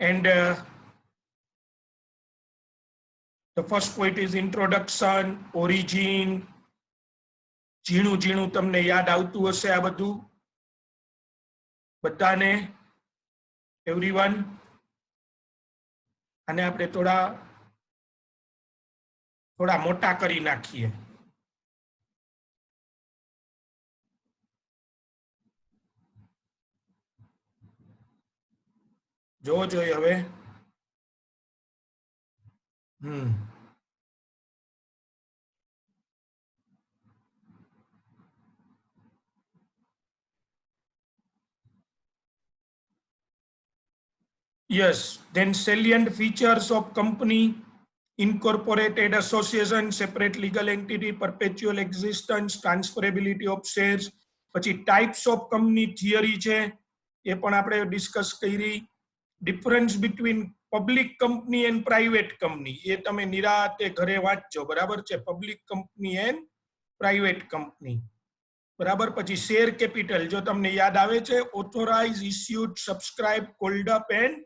And the first point is introduction, origin. ઝીણું ઝીણું તમને યાદ આવતું હશે આ બધું બધાને? એવરીવન? અને આપણે થોડા મોટા કરી નાખીએ. જોવો જોઈએ હવે. Yes, then salient features of company, incorporated association, separate legal entity, perpetual existence, transferability of shares. પછી types of company theory છે એ પણ આપણે ડિસ્કસ કરી. Difference between public company and private company એ તમે નિરાતે ઘરે વાંચજો, બરાબર છે? Public company and private company, બરાબર. પછી શેર કેપિટલ જો તમને યાદ આવે છે, authorise, issued, subscribe, called up and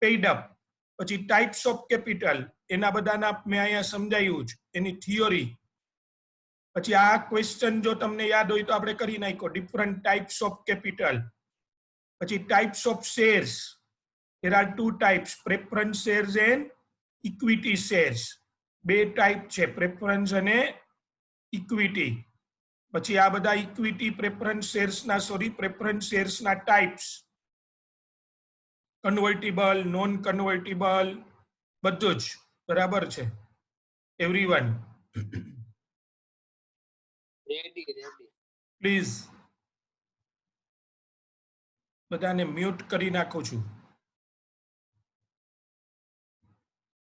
paid up. પછી ટાઇપ્સ ઓફ કેપિટલ એના બધાના મેં અહીંયા સમજાવ્યું છે, એની થિયોરી. પછી આ ક્વેશ્ચન જો તમને યાદ હોય તો આપણે કરી નાખ્યો, ડિફરન્ટ ટાઇપ્સ ઓફ કેપિટલ. પછી types of shares, there are two types, preference shares and equity shares. બે ટાઈપ છે, પ્રેફરન્સ અને ઇક્વિટી. પછી આ બધા ઇક્વિટી પ્રેફરન્સ શેર્સ ના પ્રેફરન્સ શેર્સ ના ટાઈપ્સ, કન્વર્ટિબલ, નોન કન્વર્ટિબલ, બધું જ બરાબર છે? એવરીવન પ્લીઝ બધાને મ્યુટ કરી નાખું છું.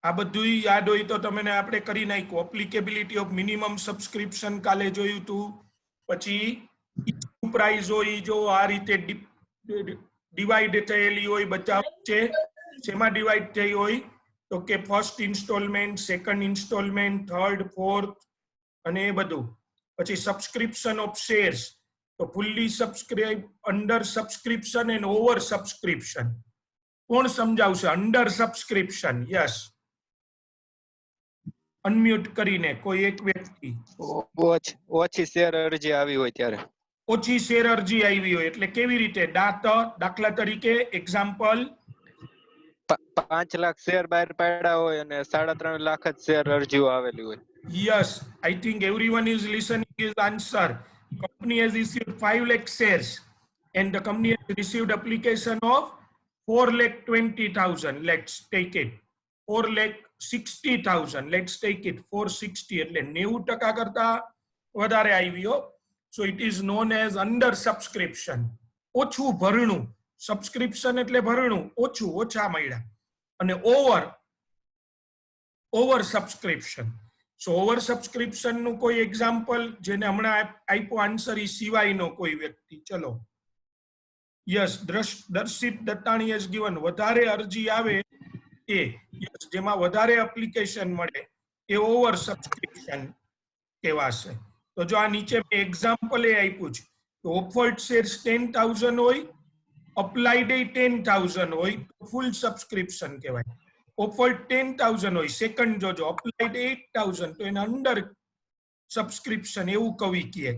આ બધું યાદ હોય તો તમને આપણે કરી નાખ્યું. એપ્લિકેબિલિટી ઓફ મિનિમમ સબસ્ક્રિપ્શન કાલે જોયું હતું. પછી પ્રાઇસ હોય જો આ રીતે ડિવાઈડ થયેલી હોય બધા વચ્ચે, શેમાં ડિવાઈડ થઈ હોય તો કે first installment, second installment, third, fourth અને એ બધું. પછી સબસ્ક્રિપ્શન ઓફ શેર્સ તો fully subscribe, under subscription and over subscription. કોણ સમજાવશે? Under subscription. યસ, અનમ્યુટ કરીને કોઈ એક વ્યક્તિ. ઓછી શેર અરજી આવી હોય ત્યારે. ઓછી શેર અરજી આવી હોય એટલે કેવી રીતે? દાખલા તરીકે એક્ઝામ્પલ, 5 લાખ શેર બહાર પાડ્યા હોય અને 3.5 લાખ જ શેર અરજીઓ આવેલી હોય. Yes, I think everyone is listening his answer. Company has issued 5 lakh shares and the company has received application of 4,20,000. Let's take it. 4,60,000. Let's take it. 460 એટલે 90% કરતા વધારે આવ્યો. So it is known as under subscription. ઓછું ભરણું. Subscription એટલે ભરણું, ઓછા મળ્યા. અને over subscription. સો over subscription નું કોઈ એક્ઝામ્પલ જેને હમણાં આપ્યો આન્સર એ સિવાયનો કોઈ વ્યક્તિ? ચલો. Yes, Darshit Dattani has given. વધારે અરજી આવે એ, યસ, જેમાં વધારે એપ્લિકેશન મળે એ ઓવર સબસ્ક્રિપ્શન કહેવાશે. તો જો આ નીચે મેં એક્ઝામ્પલ એ આપ્યું છે તો ઓફર્ડ શેર્સ 10,000 હોય, અપ્લાઇડ 10,000 હોય તો ફૂલ સબસ્ક્રિપ્શન કહેવાય. ઓફર્ડ 10,000 હોય, સેકન્ડ જોજો, અપ્લાઇડ 8,000 તો એને અંડર સબસ્ક્રિપ્શન એવું કવિ કહે.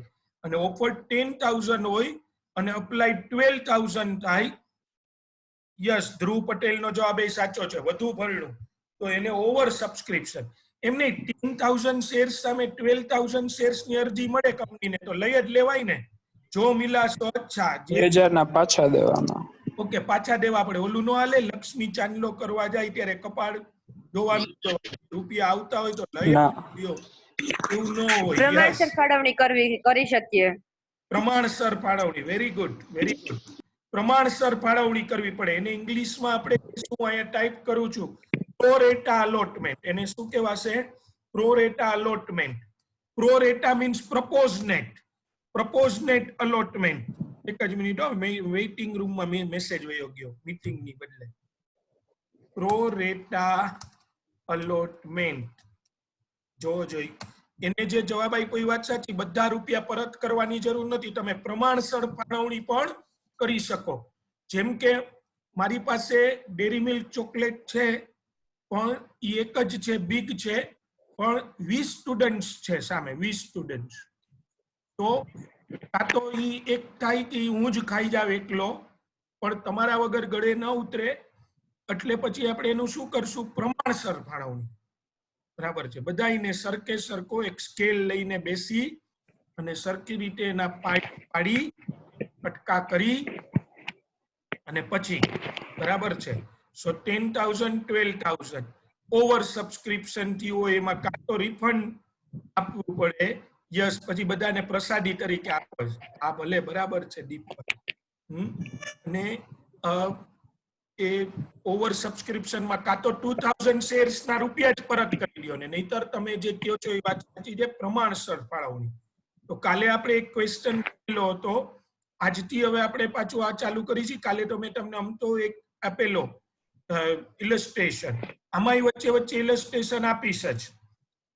અને ઓફર્ડ 10,000 હોય અને અપ્લાઇડ 12,000 થાય. યસ, ધ્રુવ પટેલ નો જવાબ એ સાચો છે, વધુ ભરણું, તો એને ઓવર સબસ્ક્રિપ્શન. એમને 10,000 શેર્સ સામે 12,000 શેર્સ ની અરજી મળે કંપનીને તો લઈ જ લેવાય ને. જો મિલા તો અચ્છા, 2,000 ના પાછા દેવાના. ઓકે, પાછા દેવા પડે. ઓલું નો હાલે, લક્ષ્મી ચાંદલો કરવા જાય ત્યારે કપાળ જોવાનું, રૂપિયા આવતા હોય તો લઈ લ્યો, એવું ન હોય. પ્રમાણસર ફાળવણી કરી શકીએ. પ્રમાણસર ફાળવણી, વેરી ગુડ, વેરી ગુડ. પ્રમાણસર ફાળવણી કરવી પડે. એને ઇંગ્લિશમાં આપણે શું અહીંયા ટાઈપ કરું છું, પ્રોરેટા અલોટમેન્ટ. એને શું કહેવાશે? પ્રોરેટા અલોટમેન્ટ. પ્રોરેટા મીન્સ પ્રપોઝનેટ. પ્રપોઝનેટ અલોટમેન્ટ. એક જ મિનિટ, વેઇટિંગ રૂમમાં મેસેજ વયો ગયો મીટિંગ ની બદલે. પ્રોરેટા અલોટમેન્ટ જોઈ એને જે જવાબ આપ્યો એ વાત સાચી. બધા રૂપિયા પરત કરવાની જરૂર નથી, તમે પ્રમાણસર ફાળવણી પણ કરી શકો. જેમ કે મારી પાસે ડેરી મિલ્ક ચોકલેટ છે પણ એ એક જ છે, બિગ છે, પણ 20 સ્ટુડન્ટ્સ છે સામે, 20 સ્ટુડન્ટ્સ, તો કાં તો એ એક થાય કે હું જ ખાઈ જાવ એકલો, પણ તમારા વગર ગળે ન ઉતરે, એટલે પછી આપણે એનું શું કરશું? પ્રમાણસર ફાળવણી. બરાબર છે? બધાને સરખે સરખો એક સ્કેલ લઈને બેસી અને સરખી રીતે એના પાડી કટકા કરી અને પછી, બરાબર છે, સો 10,000 12,000 ઓવર સબસ્ક્રિપ્શન થયું હોય એમાં કાં તો રિફંડ આપવું પડે, યસ, પછી બધાને પ્રસાદી તરીકે આપો. આ ભલે બરાબર છે દીપક. અને એ ઓવર સબસ્ક્રિપ્શનમાં કાં તો 2,000 શેર્સ ના રૂપિયા જ પરત કરી દો ને, નહીતર તમે જે કહો છો એ વાત સાચી છે, પ્રમાણસર ફાળવણી. તો કાલે આપણે એક ક્વેશ્ચન કરેલો હતો, આજથી હવે આપણે પાછું આ ચાલુ કરીશું. કાલે તો મેં તમને આમ તો એક આપેલો ઇલસ્ટ્રેશન, આમાં વચ્ચે વચ્ચે ઇલસ્ટ્રેશન આપીશ જ.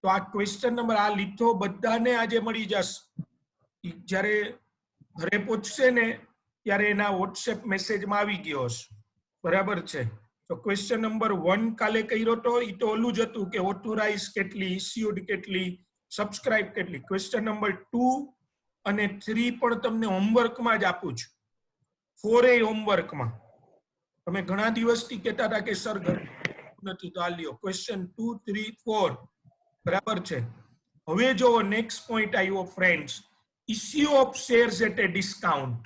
તો આ ક્વેશ્ચન નંબર આ લીધો બધાને આજે મળી જશે. જ્યારે ઘરે પહોંચશે ને ત્યારે એના વોટ્સએપ મેસેજમાં આવી ગયો હશે. બરાબર છે? તો ક્વેશ્ચન નંબર 1 કાલે કર્યો તો એ તો ઓલું જ હતું કે ઓથોરાઇઝ કેટલી, ઇસ્યુડ કેટલી, સબસ્ક્રાઇબ કેટલી. ક્વેશ્ચન નંબર 2 અને 3 પણ તમને હોમવર્કમાં જ આપું છું. 4 એ હોમવર્કમાં. તમે ઘણા દિવસથી કહેતા હતા કે સર ઘર નથી, તો આ લ્યો ક્વેશ્ચન 2, 3, 4. બરાબર છે? હવે જો નેક્સ્ટ પોઈન્ટ આવ્યો friends, issue of shares at a discount.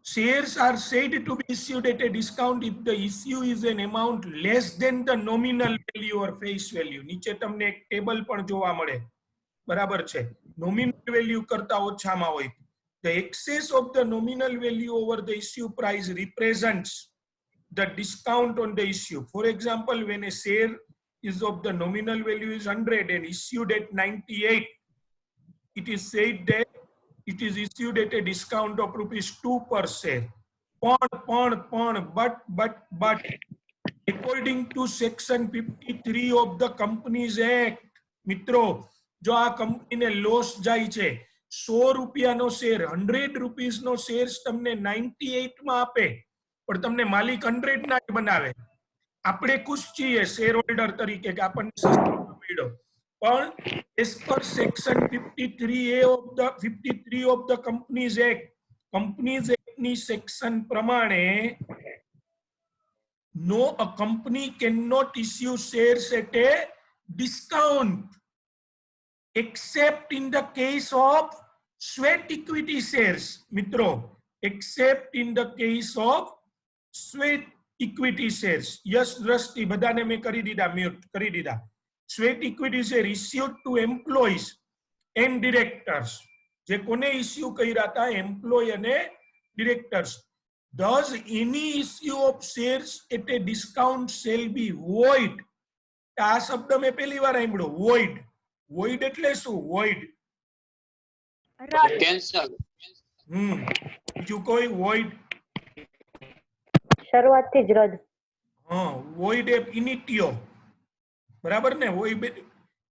Shares are said to be issued at a discount if the issue is an amount less than the nominal value or face value. નીચે તમને એક table પણ જોવા મળે. બરાબર છે? Nominal value કરતા ઓછામાં હોય. The excess of the nominal value over the issue price represents the discount on the issue. For example, when a share is of the nominal value is 100 and issued at 98, it is said that it is issued at a discount of ₹2 per share. But according to section 53 of the Companies Act, મિત્રો, જો આ કંપનીને loss જાય છે, 100 રૂપિયાનો share, 100 રૂપીસનો share તમને 98 માં આપે, પણ તમને માલિક 100 ના જ બનાવે. આપણે ખુશ છીએ શેર હોલ્ડર તરીકે કે આપણને સસ્તો મળ્યો, પણ as per section 53A of the Companies Act, Companies Act ની સેક્શન પ્રમાણે a company cannot issue shares at a discount except in the case of sweat equity shares. મિત્રો, except in the case of sweat equity shares. Yes, દ્રષ્ટિ, બધાને મેં કરી દીધા, mute કરી દીધા. Sweat equity share issued to employees and directors. જે કોને ઇસ્યુ કર્યા હતા? એમ્પ્લોય અને directors. Does any issue of shares at a discount shall be void? આ શબ્દ મેં પહેલી વાર સાંભળ્યો, void. Void એટલે શું? void cancel. બીજું કોઈ? void શરૂઆતથી જ રદ. void ab initio. બરાબર ને? void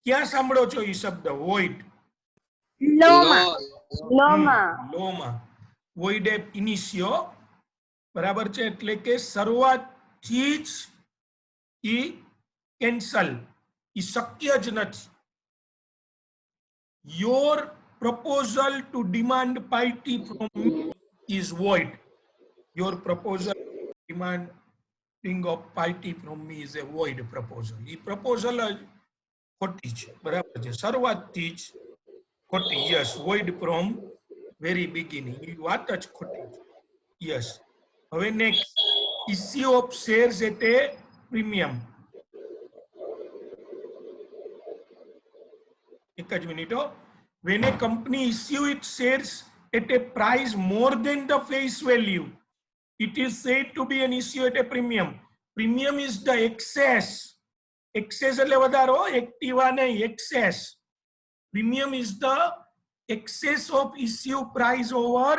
ક્યાં સાંભળો છો એ શબ્દ? void લોમાં. void ab initio. બરાબર છે? એટલે કે શરૂઆતથી જ ઈ કેન્સલ, ઈ શક્ય જ નથી. Your proposal to demand piety from me is void. Your proposal demanding of piety from me is a void proposal. E proposal જ ખોટી છે. બરાબર છે? શરૂઆતથી જ ખોટી. Yes, void from very beginning. ઈ વાત જ ખોટી છે. યસ. હવે next, issue of shares at a premium. એક જ minute. When a company issue its shares at a price more than the face value, it is said to be an issue at a premium. Premium is the excess. Excess એટલે વધારો, Activa નહીં, excess. Premium is the excess of issue price over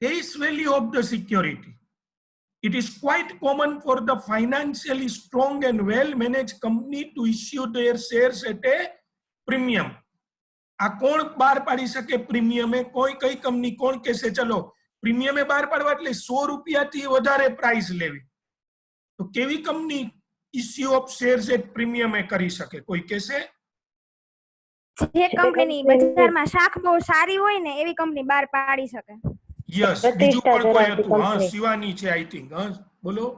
face value of the security. It is quite common for the financially strong and well-managed company to issue their shares at a premium. આ કોણ બહાર પાડી શકે premium? કઈ company કોણ કહેશે ચલો પ્રીમિયમે બહાર પાડવા એટલે 100 રૂપિયાથી વધારે પ્રાઇસ લેવી. તો કેવી company issue of shares at પ્રીમિયમે કરી શકે? કોઈ કહેશે? જે કંપનીની બજારમાં શાખ બહુ સારી હોય ને એવી કંપની બહાર પાડી શકે. યસ. બીજું પણ કોઈ હતું? હા, શિવાની છે આઈ થિંક. હા, બોલો.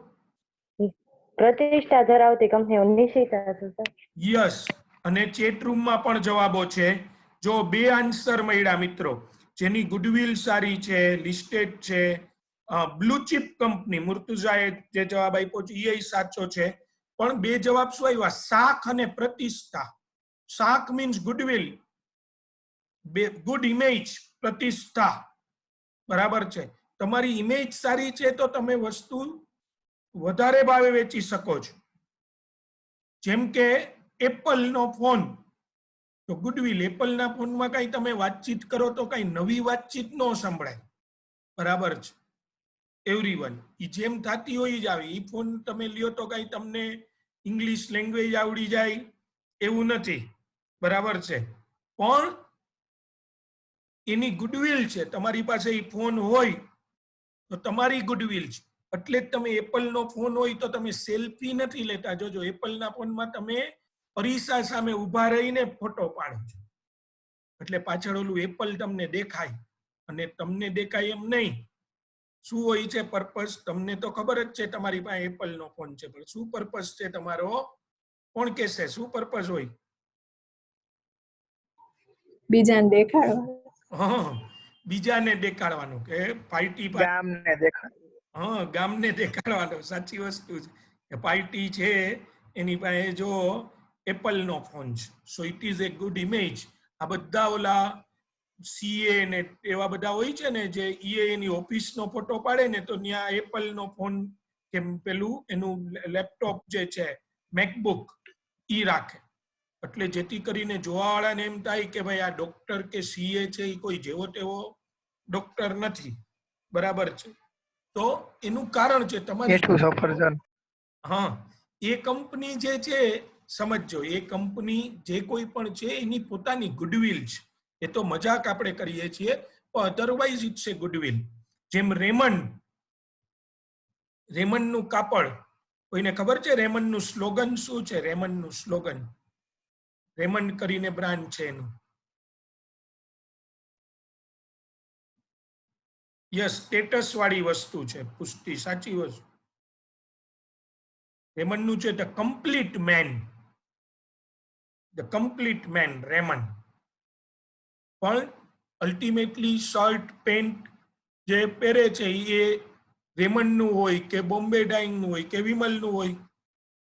પ્રતિષ્ઠા ધરાવતી કંપનીઓ નિશ્ચિતા છે સર. યસ. અને ચેટ રૂમમાં પણ જવાબો છે. જો 2 આન્સર મળ્યા મિત્રો. જેની ગુડવિલ સારી છે, લિસ્ટેડ છે, બ્લુ ચિપ કંપની, મુર્તુઝાએ જે જવાબ આપ્યો છે એ સાચો છે. પણ 2 જવાબ શું આવ્યા? શાખ અને પ્રતિષ્ઠા. શાખ મીન્સ ગુડવિલ, ગુડ ઇમેજ, પ્રતિષ્ઠા. બરાબર છે. તમારી ઇમેજ સારી છે તો તમે વસ્તુ વધારે ભાવે વેચી શકો છો. જેમ કે એપલ નો ફોન, તો ગુડવિલ. એપલ ના ફોનમાં કઈ તમે વાતચીત કરો તો કઈ નવી વાતચીત ન સંભળાય. બરાબર છે. એવરીવન ઈ જેમ થતી હોય જ આવે. ઈ ફોન તમે લ્યો તો કઈ તમને ઇંગ્લિશ લેંગ્વેજ આવડી જાય એવું નથી. બરાબર છે. પણ એની ગુડવિલ છે. તમારી પાસે ઈ ફોન હોય તો તમારી ગુડવિલ છે. એટલે જ તમે એપલ નો ફોન હોય તો તમે સેલ્ફી નથી લેતા. જોજો, એપલ ના ફોનમાં તમે અરીસા સામે ઉભા રહીને ફોટો પાડો છો. એટલે પાછળ ઓલું એપલ તમને દેખાય, અને તમને દેખાય એમ નહીં. શું હોય છે પર્પસ? તમને તો ખબર જ છે તમારી પાસે એપલ નો ફોન છે, પણ શું પર્પસ છે તમારો? કોણ કહેશે શું પર્પસ હોય? બીજાને દેખાડવા. હા, બીજાને દેખાડવાનું કે પાર્ટી, ગામને દેખાડ. હા, ગામને દેખાડવાનો. સાચી વસ્તુ છે કે પાર્ટી છે એની પાસે જો એપલ નો ફોન છે, so it is A good image. આ બધા ઓલા સીએ ને એવા બધા હોય છે ને જે એની ઓફિસ નો ફોટો પાડે ને તો ત્યાં એપલ નો ફોન કે પેલું એનું લેપટોપ જે છે મેકબુક ઈ રાખે. એટલે જેથી કરીને જોવાવાળાને એમ થાય કે ભાઈ આ ડોક્ટર કે સીએ છે એ કોઈ જેવો તેવો ડોક્ટર નથી. બરાબર છે. તો એનું કારણ છે તમારી, સફરજન. હા, એ કંપની જે છે સમજો, એ કંપની જે કોઈ પણ છે એની પોતાની ગુડવિલ છે. એ તો મજાક આપણે કરીએ છીએ, પણ અધરવાઇઝ ઇટ્સ એ ગુડવિલ. જેમ રેમન્ડ નું કાપડ, કોઈને ખબર છે રેમન્ડ નું સ્લોગન શું છે? રેમન્ડ નું સ્લોગન, રેમન્ડ કરીને બ્રાન્ડ છે એનું. યસ, સ્ટેટસ વાળી વસ્તુ છે. પુષ્ટિ, સાચી વસ્તુ. રેમન્ડ નું છે the complete man. The complete man, Raymond. પણ અલ્ટિમેટલી શર્ટ પેન્ટ જે પહેરે છે એ રેમન્ડ નું હોય કે બોમ્બે ડાઇંગ નું હોય કે વિમલ નું હોય.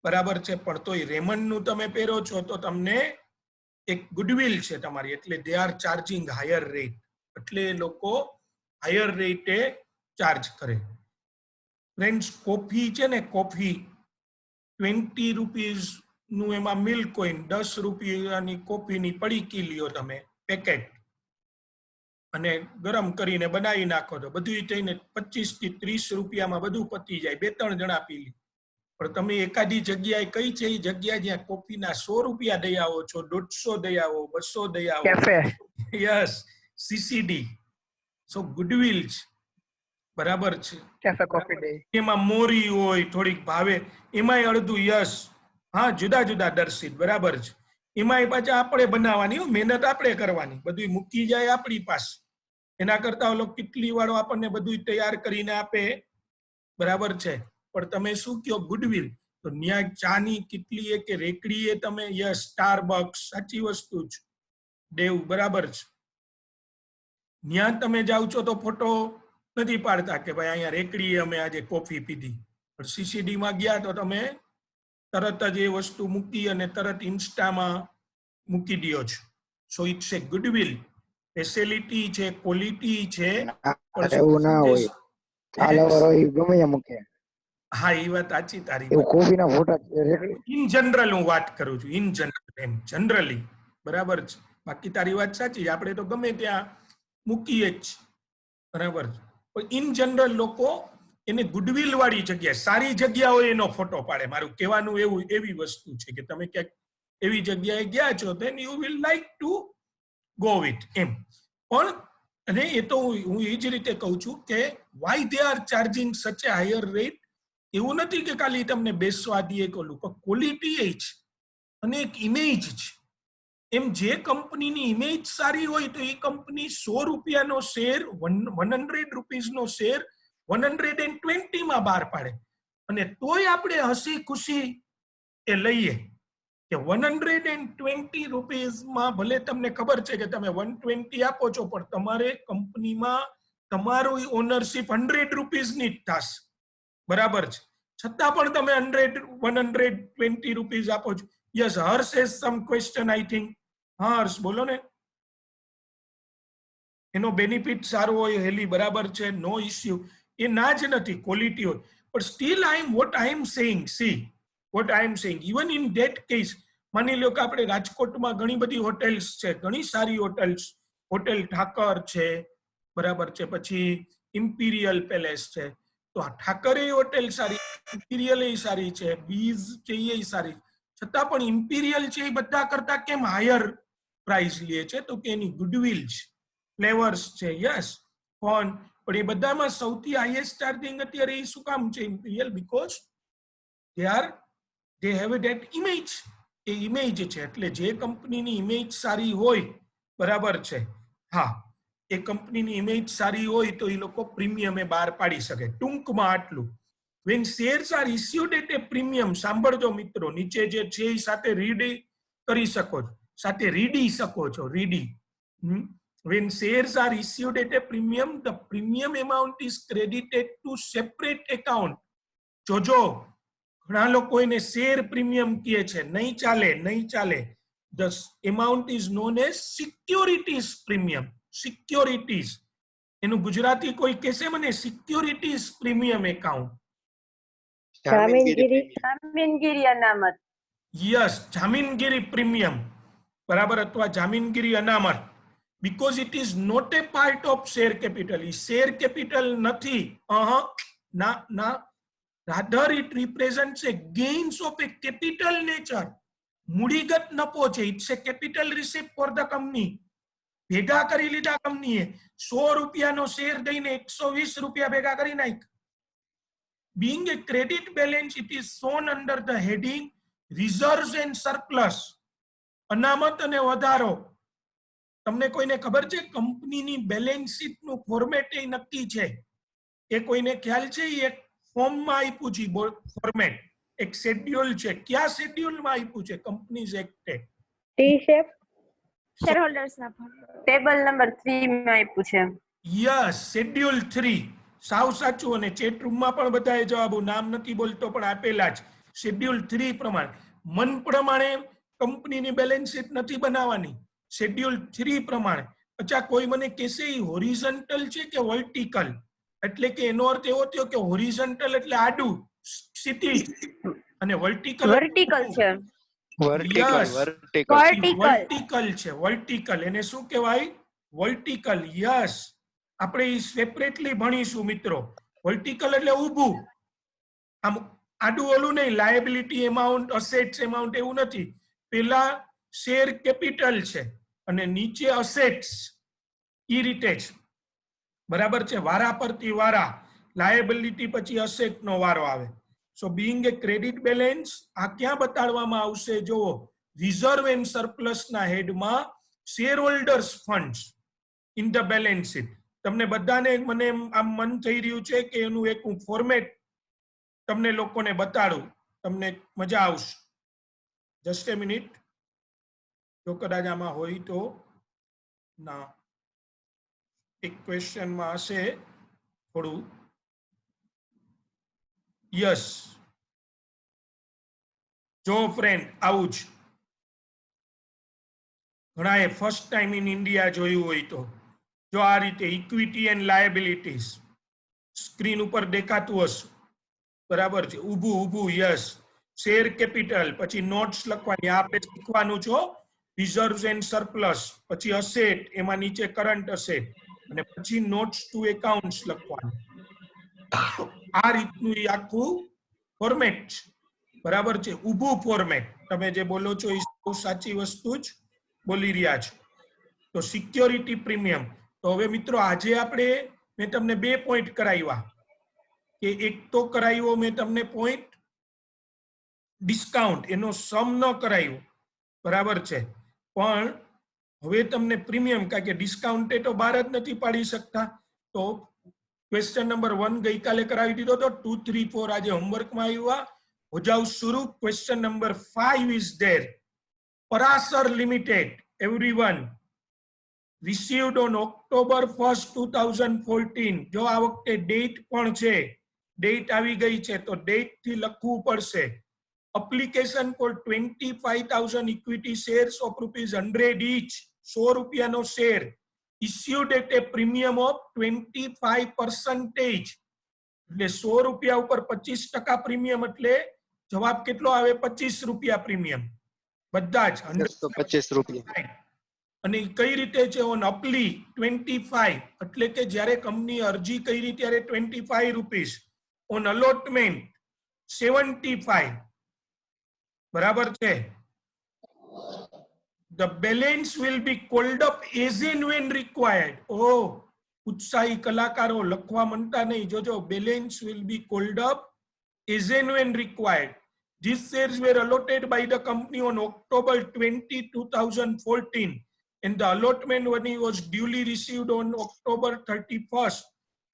બરાબર છે. પણ તોય રેમન્ડ નું તમે પહેરો છો તો તમને એક ગુડવિલ છે તમારી. એટલે they are charging higher rate. એટલે લોકો હાયર રેટે ચાર્જ કરે. ફ્રેન્ડ્સ, કોફી છે ને, કોફી 20 રૂપીઝ નું એમાં મિલ્ક કોઈન, 10 રૂપિયાની કોફીની પડીકી લ્યો તમે પેકેટ, અને ગરમ કરીને બનાવી નાખો તો બધું થઈને 25 થી 30 રૂપિયામાં બધું પતી જાય. 2-3 જણા પી લે. પણ તમે એકાદી જગ્યાએ કઈ છે એ જગ્યા જ્યાં કોફીના 100 રૂપિયા દઈ આવો છો, 150 દઈ આવો, 200 દઈ આવો. Cafe. Yes, CCD. So goodwill છે. બરાબર છે. Cafe Coffee Day. એમાં મોરી હોય થોડીક ભાવે, એમાંય અડધું. યસ, હા, જુદા જુદા દર્શિત. બરાબર છે. એમાંય પાછા આપણે બનાવવાની, મહેનત આપણે કરવાની, બધું મૂકી જાય આપણી પાસે. એના કરતા ઓલો કેટલી વાળો આપણને બધું તૈયાર કરીને આપે. બરાબર છે. પણ તમે શું કયો? ગુડવિલ. તો ન્યા ચાની કેટલી કે રેકડીએ તમે, યસ, સ્ટારબક્સ, સાચી વસ્તુ છે દેવ. બરાબર છે. ન્યા તમે જાઓ છો તો ફોટો નથી પાડતા કે ભાઈ અહીંયા રેકડીએ અમે આજે કોફી પીધી. પણ સીસીડી માં ગયા તો તમે તરત જ એ વસ્તુ મૂકી અને તરત ઇન્સ્ટામાં મૂકી દો છો. So it's a goodwill. Facility છે, ક્વોલિટી છે. એવું ના હોય. ફોલોવર હોય ગમે એમ મૂકે. હા, એ વાત સાચી તારી. એવું કોફીના ફોટા ઇન જનરલ હું વાત કરું છું. ઇન જનરલ, એમ જનરલી. બરાબર છે. બાકી તારી વાત સાચી. આપણે તો ગમે ત્યાં મૂકીએ જ. બરાબર છે. પણ ઇન જનરલ લોકો એને ગુડવિલ વાળી જગ્યા, સારી જગ્યાઓ એનો ફોટો પાડે. મારું કહેવાનું એવું, એવી વસ્તુ છે કે તમે ક્યાંક એવી જગ્યાએ ગયા છો then you will like to go with એમ. પણ અને એ તો હું એ જ રીતે કહું છું કે વાય દે આર ચાર્જિંગ સચ એ હાયર રેટ. એવું નથી કે ખાલી તમને બેસવા દે કે ઓલું, પણ ક્વોલિટી એ છે અને એક ઇમેજ છે. એમ જે કંપનીની ઇમેજ સારી હોય તો એ કંપની 100 રૂપિયાનો શેર 100 રૂપીસનો શેર 120 માં બહાર પાડે, અને તોય આપણે હસી ખુશી એ લઈએ કે 120 રૂપીસમાં ભલે તમને ખબર છે કે તમે 120 આપો છો, પણ તમારે કંપનીમાં તમારું ઓનરશિપ 100 રૂપીસની જ થશે, બરાબર છે, છતાં પણ તમે 120 રૂપીસ આપો છો. Yes, Harsh has some question I think. હા હર્ષ, બોલો ને. એનો બેનિફિટ સારો હોય હેલી, બરાબર છે, નો ઇસ્યુ, એ ના જ નથી, ક્વોલિટી હોય. પણ steel what I am saying, see what I am saying, even in that case, માની લો કે આપણે રાજકોટમાં ઘણી બધી હોટેલ્સ છે, ઘણી સારી હોટેલ્સ, હોટેલ ઠાકર છે, બરાબર છે, પછી ઇમ્પિરિયલ પેલેસ છે, તો આ ઠાકર એ હોટેલ સારી, ઇમ્પિરિયલ એ સારી છે, બીઝ છે એ સારી, છતાં પણ ઇમ્પિરિયલ છે એ બધા કરતા કેમ હાયર પ્રાઇસ લે છે? તો કે એની ગુડવિલ છે, ફ્લેવર્સ છે, યસ, પણ એ બધામાં સૌથી હાઈએસ્ટ ચાર્જિંગ અત્યારે એ શું કામ છે imperial? Because they have that image. A image છે, એટલે જે કંપનીની ઇમેજ સારી હોય, બરાબર છે, હા, એ કંપનીની ઇમેજ સારી હોય તો એ લોકો પ્રીમિયમ એ બહાર પાડી શકે. ટૂંકમાં આટલું. when shares are issued at a premium, સાંભળજો મિત્રો, નીચે જે છે એ સાથે રીડ કરી શકો છો, સાથે રીડી શકો છો, રીડી. when shares are issued at a premium, the premium amount is credited to separate account. જોજો, ઘણા લોકો એને શેર પ્રીમિયમ કહે છે, નહીં ચાલે, નહીં ચાલે. the amount is known as securities premium. Securities, એનું ગુજરાતી કોઈ કહેશે મને? Securities premium account. જામીનગીરી જામીનગીરી અનામત. યસ, જામીનગીરી પ્રીમિયમ, બરાબર, અથવા જામીનગીરી અનામત. because it is not a part of share capital. A share capital નથી, ના, rather it represents a gains of a capital nature. મૂડીગત નફો છે. it's a capital receipt for the company. ભેગા કરી લીધા કંપનીએ, 100 રૂપિયાનો શેર દઈને 120 રૂપિયા ભેગા કરી નાખ. being a credit balance, it is shown under the heading reserves and surplus. અનામત અને વધારો. તમને કોઈને ખબર છે કંપનીની બેલેન્સ શીટ નું ફોર્મેટ એ નક્કી છે? એ કોઈને ખ્યાલ છે? એક ફોર્મમાં આપ્યું છે ફોર્મેટ, એક શેડ્યુલ છે. ક્યાં શેડ્યુલમાં આપ્યું છે? કંપનીઝ એક્ટે. ટી શેપ શેર હોલ્ડર્સ ના ટેબલ નંબર 3 માં આપ્યું છે. યસ, શેડ્યુલ 3, સાવ સાચું. અને ચેટ રૂમમાં પણ બધાએ જવાબો, નામ નથી બોલતો પણ આપેલા જ. શેડ્યુલ 3 પ્રમાણે, મન પ્રમાણે કંપનીની બેલેન્સ શીટ નથી બનાવવાની, શેડ્યુલ 3 પ્રમાણે. અચ્છા, કોઈ મને કહેશે એ હોરિઝોન્ટલ છે કે વર્ટિકલ? એટલે કે એનો અર્થ એવો થયો કે હોરિઝોન્ટલ એટલે આડું, ક્ષિતિજ, અને વર્ટિકલ છે. વર્ટિકલ છે, વર્ટિકલ. એને શું કહેવાય? વર્ટિકલ. યસ, આપણે સેપરેટલી ભણીશું મિત્રો. વર્ટિકલ એટલે ઊભું, આમ આડું ઓલું નહીં. લાયબિલિટી એમાઉન્ટ, અસેટ્સ એમાઉન્ટ એવું નથી. પેલા શેર કેપિટલ છે અને નીચે અસેટ્સ, ઈ રીતે જ, બરાબર છે, વારા પરથી વારા. લાયબિલિટી પછી અસેટ નો વારો આવે. So being a credit balance, આ ક્યાં બતાડવામાં આવશે? જુઓ, રિઝર્વ એન્ડ સરપ્લસ ના હેડમાં share holders funds in the balance sheet. તમને બધાને મને આમ મન થઈ રહ્યું છે કે એનું એક હું ફોર્મેટ તમને લોકોને બતાડું, તમને મજા આવશે. જસ્ટ એ મિનિટ, જો કદાચ આમાં હોય તો. ના, એક ક્વેશ્ચનમાં હશે થોડું. યસ, જો ફ્રેન્ડ, આવું જ ઘણાએ ફર્સ્ટ ટાઈમ ઇન ઇન્ડિયા જોયું હોય તો જો આ રીતે ઇક્વિટી એન્ડ લાયબિલિટીઝ સ્ક્રીન ઉપર દેખાતું હશે, બરાબર છે, ઊભું ઊભું. યસ, શેર કેપિટલ, પછી નોટ્સ લખવાની, આપણે શીખવાનું છો. રિઝર્વ્સ એન્ડ સરપ્લસ, પછી અસેટ, એમાં નીચે કરંટ અસેટ, અને પછી નોટ્સ ટુ એકાઉન્ટ્સ લખવાનું. આ રીતનું આખું ફોર્મેટ, બરાબર છે, ઊભું ફોર્મેટ. તમે જે બોલો છો એ સાચી વસ્તુ જ બોલી રહ્યા છો. તો સિક્યોરિટી પ્રીમિયમ, તો તો હવે મિત્રો આજે આપણે મેં તમને 2 પોઈન્ટ કરાવ્યા કે એક તો કરાવ્યો મેં તમને પોઈન્ટ ડિસ્કાઉન્ટ, એનો સમ ન કરાવ્યો, બરાબર છે, પણ હવે તમને પ્રીમિયમ, કારણ કે ડિસ્કાઉન્ટ તો બહાર જ નથી પાડી શકતા, તો ક્વેશ્ચન નંબર 1 ગઈકાલે કરાવી દીધો તો 2, 3, 4 આજે હોમવર્કમાં આવ્યા. हो जाओ शुरू. Question number 5 is there. Parasar Limited, everyone, received on October 1st 2014. जो आ वखते डेट पण छे, डेट आवी गई छे तो डेट थी लखવું પડશે. Application for 25,000 equity shares of ₹100 each, 100 રૂપિયાનો share, issued at a premium of 25%. એટલે 100 રૂપિયા ઉપર 25% પ્રીમિયમ, એટલે જવાબ કેટલો આવે? 25 રૂપિયા પ્રીમિયમ, બધા જ 125 રૂપિયા. અને કઈ રીતે છે? ઓન અપલી 25, એટલે કે જ્યારે કંપની અરજી કરી ત્યારે 25 રૂપીસ, ઓન અલોટમેન્ટ 75, બરાબર છે. The balance will be called up as and when required. Oh, ઉત્સાહી કલાકારો લખવા માંગતા નહીં, જોજો, balance will be called up as and when required. These shares were allotted by the company on October 20, 2014, and the allotment money was duly received on October 31st.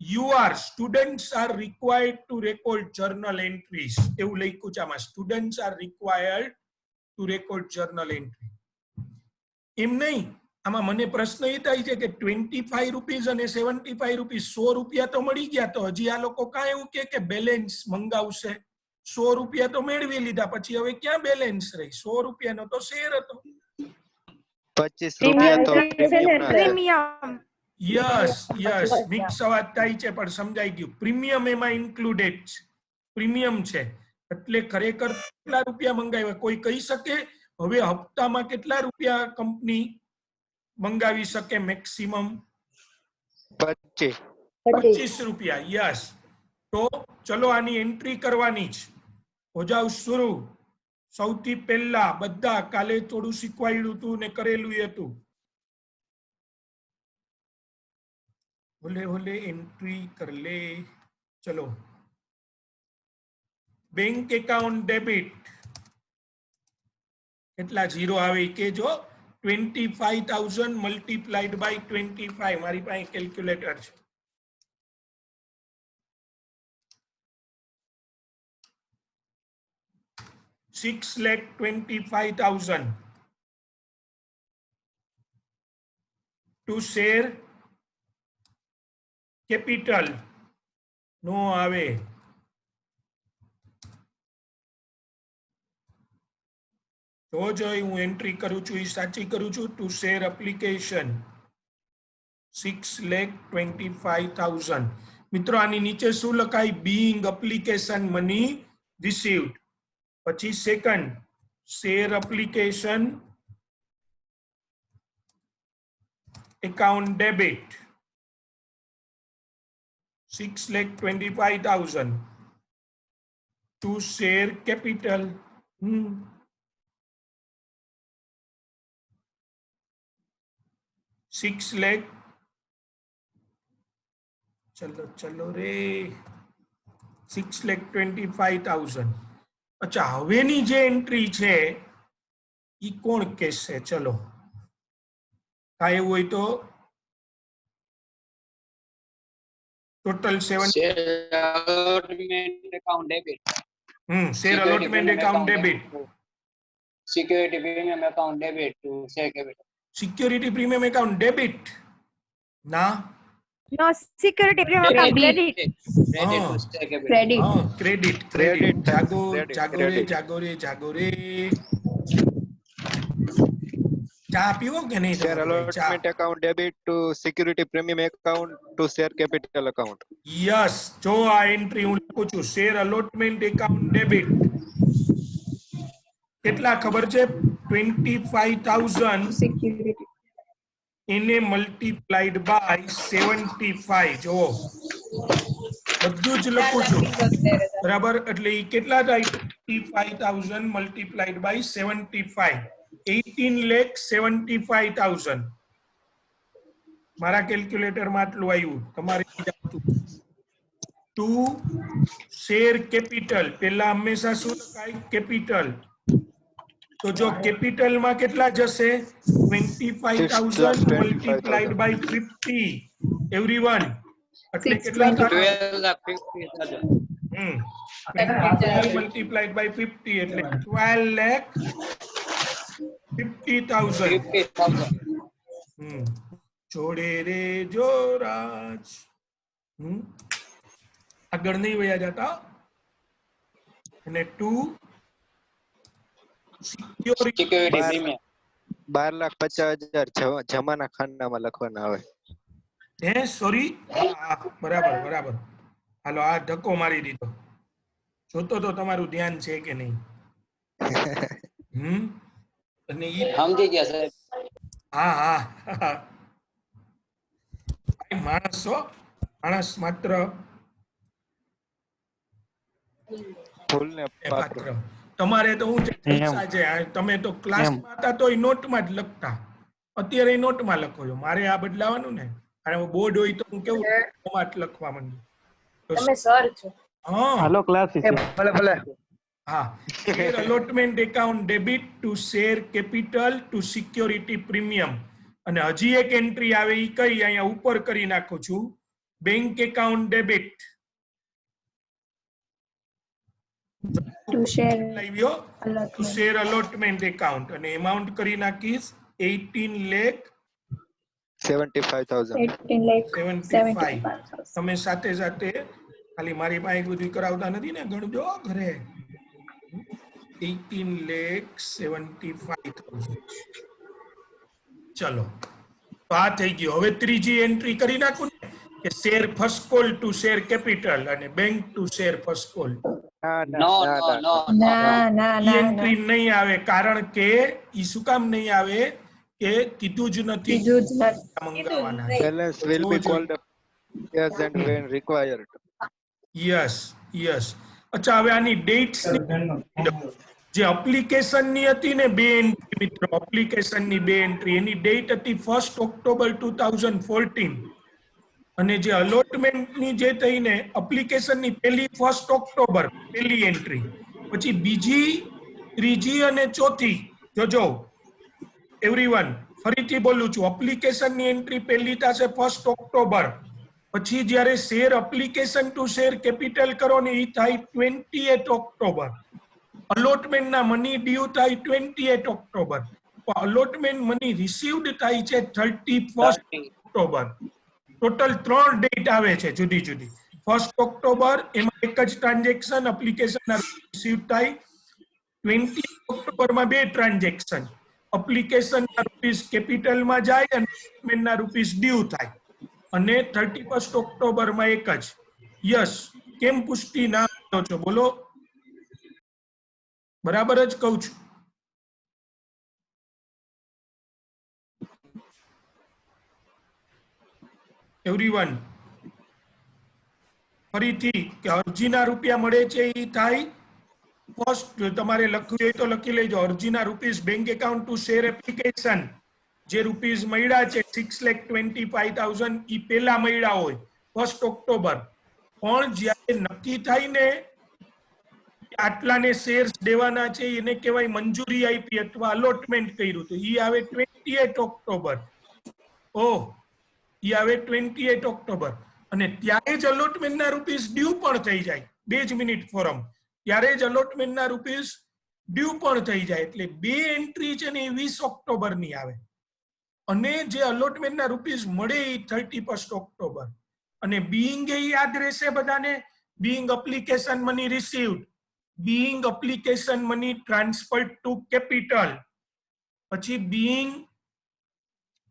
You are, students are required to record journal entries. એવું લખ્યું છે આમાં, students are required to record journal entry. એમ નહીં, આમાં મને પ્રશ્ન એ થાય છે કે 25 રૂપીસ અને 75 રૂપીસ, 100 રૂપિયા તો મળી ગયા, તો હજી આ લોકો કાંઈ એવું કે બેલેન્સ મંગાવશે? 100 રૂપિયા તો મેળવી લીધા, પછી હવે ક્યાં બેલેન્સ રહી? 100 રૂપિયાનો તો શેર હતો. 25 રૂપિયા તો premium. Premium. Yes yes, mix અવાજ થાય છે પણ સમજાઈ ગયું. પ્રીમિયમ એમાં ઇન્ક્લુડેડ છે, પ્રીમિયમ છે, એટલે ખરેખર કેટલા રૂપિયા મંગાવ્યા કોઈ કહી શકે? હવે હપ્તામાં કેટલા રૂપિયા કંપની મંગાવી શકે મેક્સિમમ? 25 રૂપિયા. યસ. તો ચલો આની એન્ટ્રી કરવાની જ. હો જાવ શરૂ. સૌથી પહેલા બધા કાલે થોડું શીખવાડ્યું હતું ને કરેલું હતું. હોલે હોલે એન્ટ્રી કર લે. ચલો, બેંક એકાઉન્ટ ડેબિટ કેટલા જીરો આવે કે જો 25,000 મલ્ટીપ્લાઈડ બાય 25. મારી પાસે કેલ્ક્યુલેટર છે. $6,25,000 to share capital. નો આવે. તો જો હું એન્ટ્રી કરું છું એ સાચી કરું છું. To share application 6,25,000. મિત્રો આની નીચે શું લખાય? Being application money received. પછી second, share application account debit 6,25,000 to share capital. ચલો રે 6,25,000. અચ્છા, હવેની જે એન્ટ્રી છે ઈ કોણ કહેશે? ચલો, કાંઈ એવું હોય તો total 7 share allotment account debit, security premium account debit to share capital. Security premium account debit ના, no security premium account credit. Credit. Credit. જાગો રે. ચા પીવો કે નહીં? Share allotment account debit to security premium account to share capital account. Yes. જો આ entry હું લખું છું, શેર અલોટમેન્ટ એકાઉન્ટ ડેબિટ કેટલા ખબર છે? 25,000 સિક્યુરિટી એને મલ્ટીપ્લાઈડ બાય 75. જો બધું જ લખું છું, બરાબર? એટલે એ કેટલા થાય? 25,000 મલ્ટીપ્લાઈડ બાય 75, 18,75,000. મારા કેલ્ક્યુલેટરમાં આટલું આવ્યું, તમારે ટુ શેર કેપિટલ, પેલા હંમેશા શું લખાય? કેપિટલ. તો જો કેપિટલ માં કેટલા જશે? 25,000 મલ્ટીપ્લાઈડ બાય 50. એવરીવન, એટલે કેટલા થાય? 12,50,000. મલ્ટીપ્લાઈડ બાય 50 એટલે 12,50,000. 50,000. જોડે રે જોરાજ. આગળ નહીં વયા જતા. અને 2 સિક્યોરિટી સિક્યુરિટી પ્રીમિયમ 12,50,000 જમાના ખાનામાં લખવાના આવે. હે સોરી, બરાબર બરાબર. હાલો, આ ધક્કો મારી દીધો. જોતો તો તમારું ધ્યાન છે કે નહીં. અને ઈ સમજી ગયા સાહેબ. હા હા માણસ છો, માણસ માત્ર ભૂલને પાત્ર. પાત્ર. તમારે તો હું છે, જલસા છે. તમે તો ક્લાસમાં હતા તોય નોટમાં જ લખતા, અત્યારે નોટમાં લખો છો. મારે આ બદલાવાનું ને. અને બોર્ડ હોય તો હું કેવું નોટમાં જ લખવા માંડું. તમે સર છો. હા હાલો ક્લાસ ભલે ભલે હા. Share allotment account debit to share capital to security premium. અને હજી એક એન્ટ્રી આવે, ઈ કઈ અહીંયા ઉપર કરી નાખું છું. Bank account debit to share લાવ્યો ટુ શેર અલોટમેન્ટ એકાઉન્ટ, અને એમાઉન્ટ કરી નાખીશ 75,000. 18,75,000. તમે સાથે સાથે ખાલી મારી પાસે બધું કરાવતા નથી ને, ગણજો ઘરે. 18,75,000. ચલો, તો આ થઈ ગયો. હવે ત્રીજી એન્ટ્રી કરી નાખું ને, કે share first call to share capital અને bank to share first call. No no ના ના ના એન્ટ્રી નહીં આવે, કારણ કે ઈ શું કામ નહીં આવે? કે કીધું જ નથી કીધું જ નથી. મંગાવવાના. Balance will be called up as and when required. Yes yes. અચ્છા, હવે આની ડેટ્સ જે એપ્લિકેશન ની હતી ને, બે એન્ટ્રી મિત્રો, એપ્લિકેશન ની બે એન્ટ્રી, એની ડેટ હતી 1 ઓક્ટોબર 2014. અને જે અલોટમેન્ટ ની જે થઈ ને એપ્લિકેશન ની પહેલી 1 ઓક્ટોબર પહેલી એન્ટ્રી, પછી બીજી, ત્રીજી અને ચોથી. જોજો એવરીવન, ફરીથી બોલું છું, એપ્લિકેશન ની એન્ટ્રી પહેલી થશે 1 ઓક્ટોબર. પછી જ્યારે share application two share capital કરો ને, એ થાય 28 ઓક્ટોબર. અલોટમેન્ટ ના મની ડ્યુ થાય 28 ઓક્ટોબર. અલોટમેન્ટ મની રિસીવ્ડ થાય છે 31 ઓક્ટોબર. ટોટલ 3 ડેટ આવે છે જુદી જુદી. 1 ઓક્ટોબર એમાં એક જ ટ્રાન્ઝેક્શન એપ્લિકેશન ના રિસીવ થાય. 20 ઓક્ટોબર માં 2 ટ્રાન્ઝેક્શન, એપ્લિકેશન ના રૂપીસ કેપિટલ માં જાય અને અલોટમેન્ટ ના રૂપીસ ડ્યુ થાય. અને 31 ઓક્ટોબર માં એક જ. યસ, કેમ પુષ્ટિ ના કરો છો? બોલો. બરાબર જ કહું છું. એવરીવન, ફરીથી કે અરજીના રૂપિયા મળે છે એ થાય ફર્સ્ટ. તમારે લખવું હોય તો લખી લેજો. અરજીના rupees bank account to share application જે રૂપીસ મળ્યા છે 6,25,000 ઈ પેલા મળ્યા હોય 1 ઓક્ટોબર. પણ જ્યારે નક્કી થાય ને આટલાને શેર્સ દેવાના છે, એને કહેવાય મંજૂરી આપી અથવા અલોટમેન્ટ કર્યું, તો ઈ આવે 28 ઓક્ટોબર. ઓહ, ઈ આવે 28 ઓક્ટોબર. અને ત્યારે જ અલોટમેન્ટના રૂપીસ ડ્યુ પણ થઈ જાય. 2 જ મિનિટ ફોરમ, ત્યારે જ અલોટમેન્ટના રૂપીસ ડ્યુ પણ થઈ જાય. એટલે બે એન્ટ્રી છે ને એ 20 ઓક્ટોબર ની આવે. અને જે અલોટમેન્ટના રૂપીસ મળે એ 31 ઓક્ટોબર. અને બીઈંગ એ યાદ રહેશે બધાને. Being application money received, being application money transferred to capital, પછી being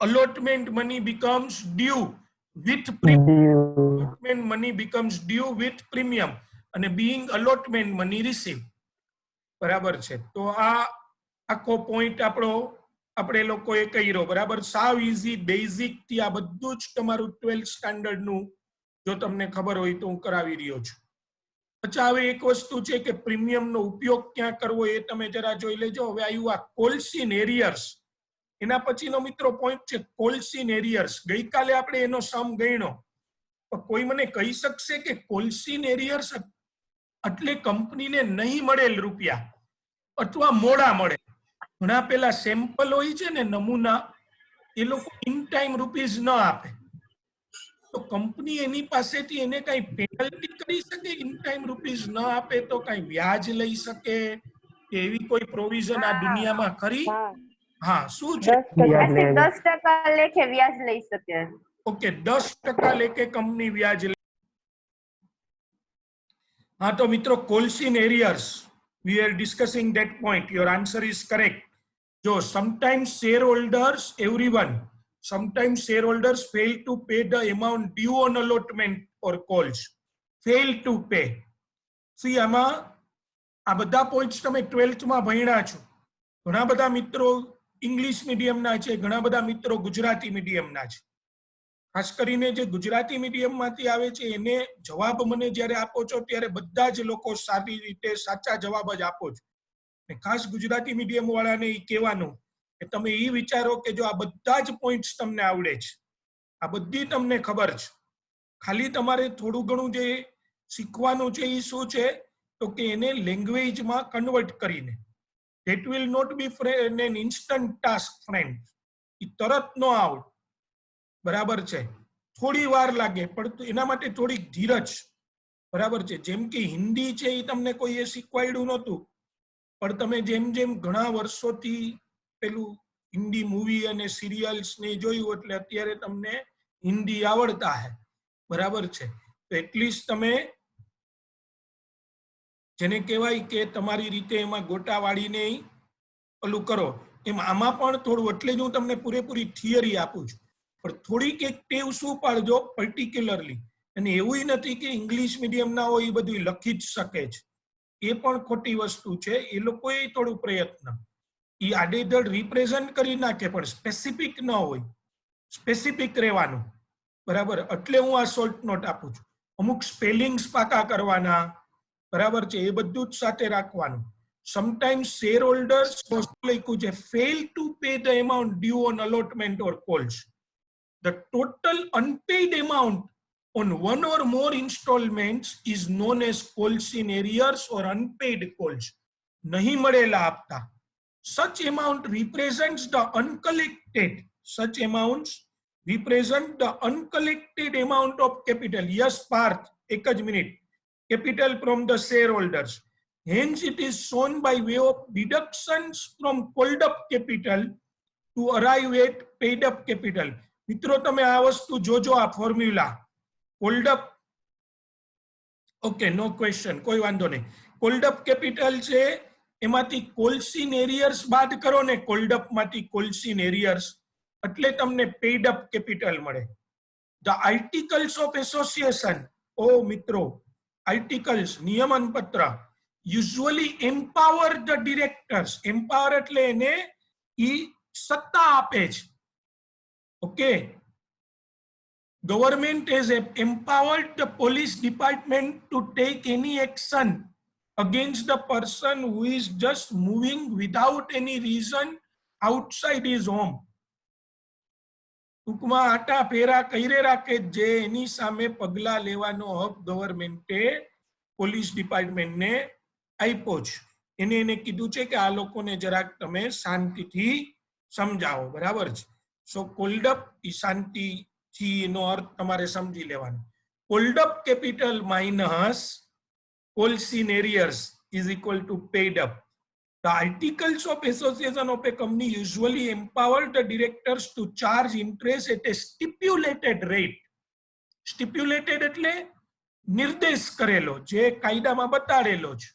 allotment money becomes due with premium. Allotment money becomes due with premium. અને being allotment money received. બરાબર છે? તો આ આખો પોઈન્ટ આપણે લોકોએ કર્યો. બરાબર? સાવ ઈઝી, બેઝિક થી આ બધું જ તમારું 12th સ્ટાન્ડર્ડ નું જો તમને ખબર હોય તો હું કરાવી રહ્યો છું. અચ્છા, હવે એક વસ્તુ છે કે પ્રીમિયમ નો ઉપયોગ ક્યાં કરવો એ તમે જરા જોઈ લેજો. હવે આવ્યું આ કોલ્સ ઇન એરિયર્સ. એના પછીનો મિત્રો પોઈન્ટ છે કોલ્સ ઇન એરિયર્સ. ગઈકાલે આપણે એનો સમ ગણ્યો, તો કોઈ મને કહી શકશે કે કોલ્સ ઇન એરિયર્સ એટલે કંપનીને નહીં મળેલ રૂપિયા અથવા મોડા મળે? ઘણા પેલા સેમ્પલ હોય છે ને, નમૂના, એ લોકો ઇન ટાઈમ રૂપીઝ ન આપે, તો કંપની એની પાસેથી એને કઈ પેનલ્ટી કરી શકે? ઇન ટાઈમ રૂપીઝ ન આપે તો કઈ વ્યાજ લઈ શકે કે એવી કોઈ પ્રોવિઝન આ દુનિયામાં ખરી? હા, શું છે? 10% લેખે વ્યાજ લઈ શકે. ઓકે, 10% લેખે કંપની વ્યાજ લે. હા, તો મિત્રો calls in arrears, we are discussing that point. Your answer is correct. So sometimes shareholders, everyone, sometimes shareholders fail to pay the amount due on allotment or calls. Fail to pay. See, આમાં આ બધા points તમે 12th માં ભણ્યા છો. ઘણા બધા મિત્રો ઇંગ્લિશ મીડિયમના છે, ઘણા બધા મિત્રો ગુજરાતી મીડિયમના છે. ખાસ કરીને જે ગુજરાતી મીડિયમમાંથી આવે છે એને જવાબ મને જ્યારે આપો છો ત્યારે બધા જ લોકો સારી રીતે સાચા જવાબ જ આપો છો. ખાસ ગુજરાતી મીડિયમ વાળાને એ કહેવાનું કે તમે એ વિચારો કે જો આ બધા જ પોઈન્ટ્સ તમને આવડે છે, આ બધી તમને ખબર છે, ખાલી તમારે થોડું ઘણું જે શીખવાનું છે એ શું છે તો કે એને લેંગ્વેજમાં કન્વર્ટ કરીને. That will not be an instant task friend. એ તરત ન આવડે, બરાબર છે, થોડી વાર લાગે, પણ એના માટે થોડીક ધીરજ, બરાબર છે. જેમ કે હિન્દી છે એ તમને કોઈએ શીખવાડ્યું નહોતું, પણ તમે જેમ જેમ ઘણા વર્ષોથી પેલું હિન્દી મૂવી અને સિરિયલ્સ ને જોયું એટલે અત્યારે તમને હિન્દી આવડતા હે, બરાબર છે. તો એટલીસ્ટ તમે જેને કહેવાય કે તમારી રીતે એમાં ગોટા વાળીને ઓલું કરો. એમ આમાં પણ થોડું, એટલે જ હું તમને પૂરેપૂરી થિયરી આપું છું, પણ થોડીક એક ટેવ શું પાડજો પર્ટિક્યુલરલી. અને એવું નથી કે ઇંગ્લિશ મીડિયમના હોય એ બધું લખી જ શકે છે, એ પણ ખોટી વસ્તુ છે. એ લોકોએ થોડું પ્રયત્ન, એ આડેધડ રિપ્રેઝન્ટ કરી નાખે પણ સ્પેસિફિક ન હોય, સ્પેસિફિક રહેવાનું, બરાબર. એટલે હું આ શોર્ટ નોટ આપું છું. અમુક સ્પેલિંગ્સ પાકા કરવાના, બરાબર છે, એ બધું જ સાથે રાખવાનું. સમટાઈમ્સ શેર હોલ્ડર્સ લખ્યું છે fail to pay the amount due on allotment or calls. The total unpaid amount on one or more installments is known as calls in arrears or unpaid calls. Nahi madela hafta. Such amount represents the uncollected. Such amounts represent the uncollected amount of capital. Yes, Parth, ek જ minute. Capital from the shareholders. Hence, it is shown by way of deductions from called up capital to arrive at paid up capital. મિત્રો તમે આ વસ્તુ જોજો, આ formula cold up. Okay, નો question, કોઈ વાંધો નહીં. કોલ્ડ અપ કેપિટલ છે એમાંથી કોલ્સ ઇન એરિયર્સ બાદ કરો ને, કોલ્ડ અપ માંથી કોલ્સ ઇન એરિયર્સ, એટલે તમને પેડ અપ કેપિટલ મળે. ધ આર્ટિકલ્સ ઓફ એસોસિએશન, ઓ મિત્રો, આર્ટિકલ્સ નિયમન પત્ર usually empower the directors. Empower એટલે એને ઈ સત્તા આપે છે. Okay, government has empowered the police department to take any action against the person who is just moving without any reason outside his home. ટૂંકમાં આટા ફેરા કઈરે રાખે જે એની સામે પગલા લેવાનો હક ગવર્મેન્ટે પોલીસ ડિપાર્ટમેન્ટને આપ્યો છે. એને કીધું છે કે આ લોકોને જરાક તમે શાંતિથી સમજાવો, બરાબર છે. So called up is શાંતિ થી નો અર્થ તમારે સમજી લેવાનો. Called up capital minus calls in arrears is equal to paid up. The articles of association of a company usually empower the directors to charge interest at a stipulated rate. Stipulated એટલે નિર્દેશ કરેલો, જે કાયદામાં બતાડેલો છે,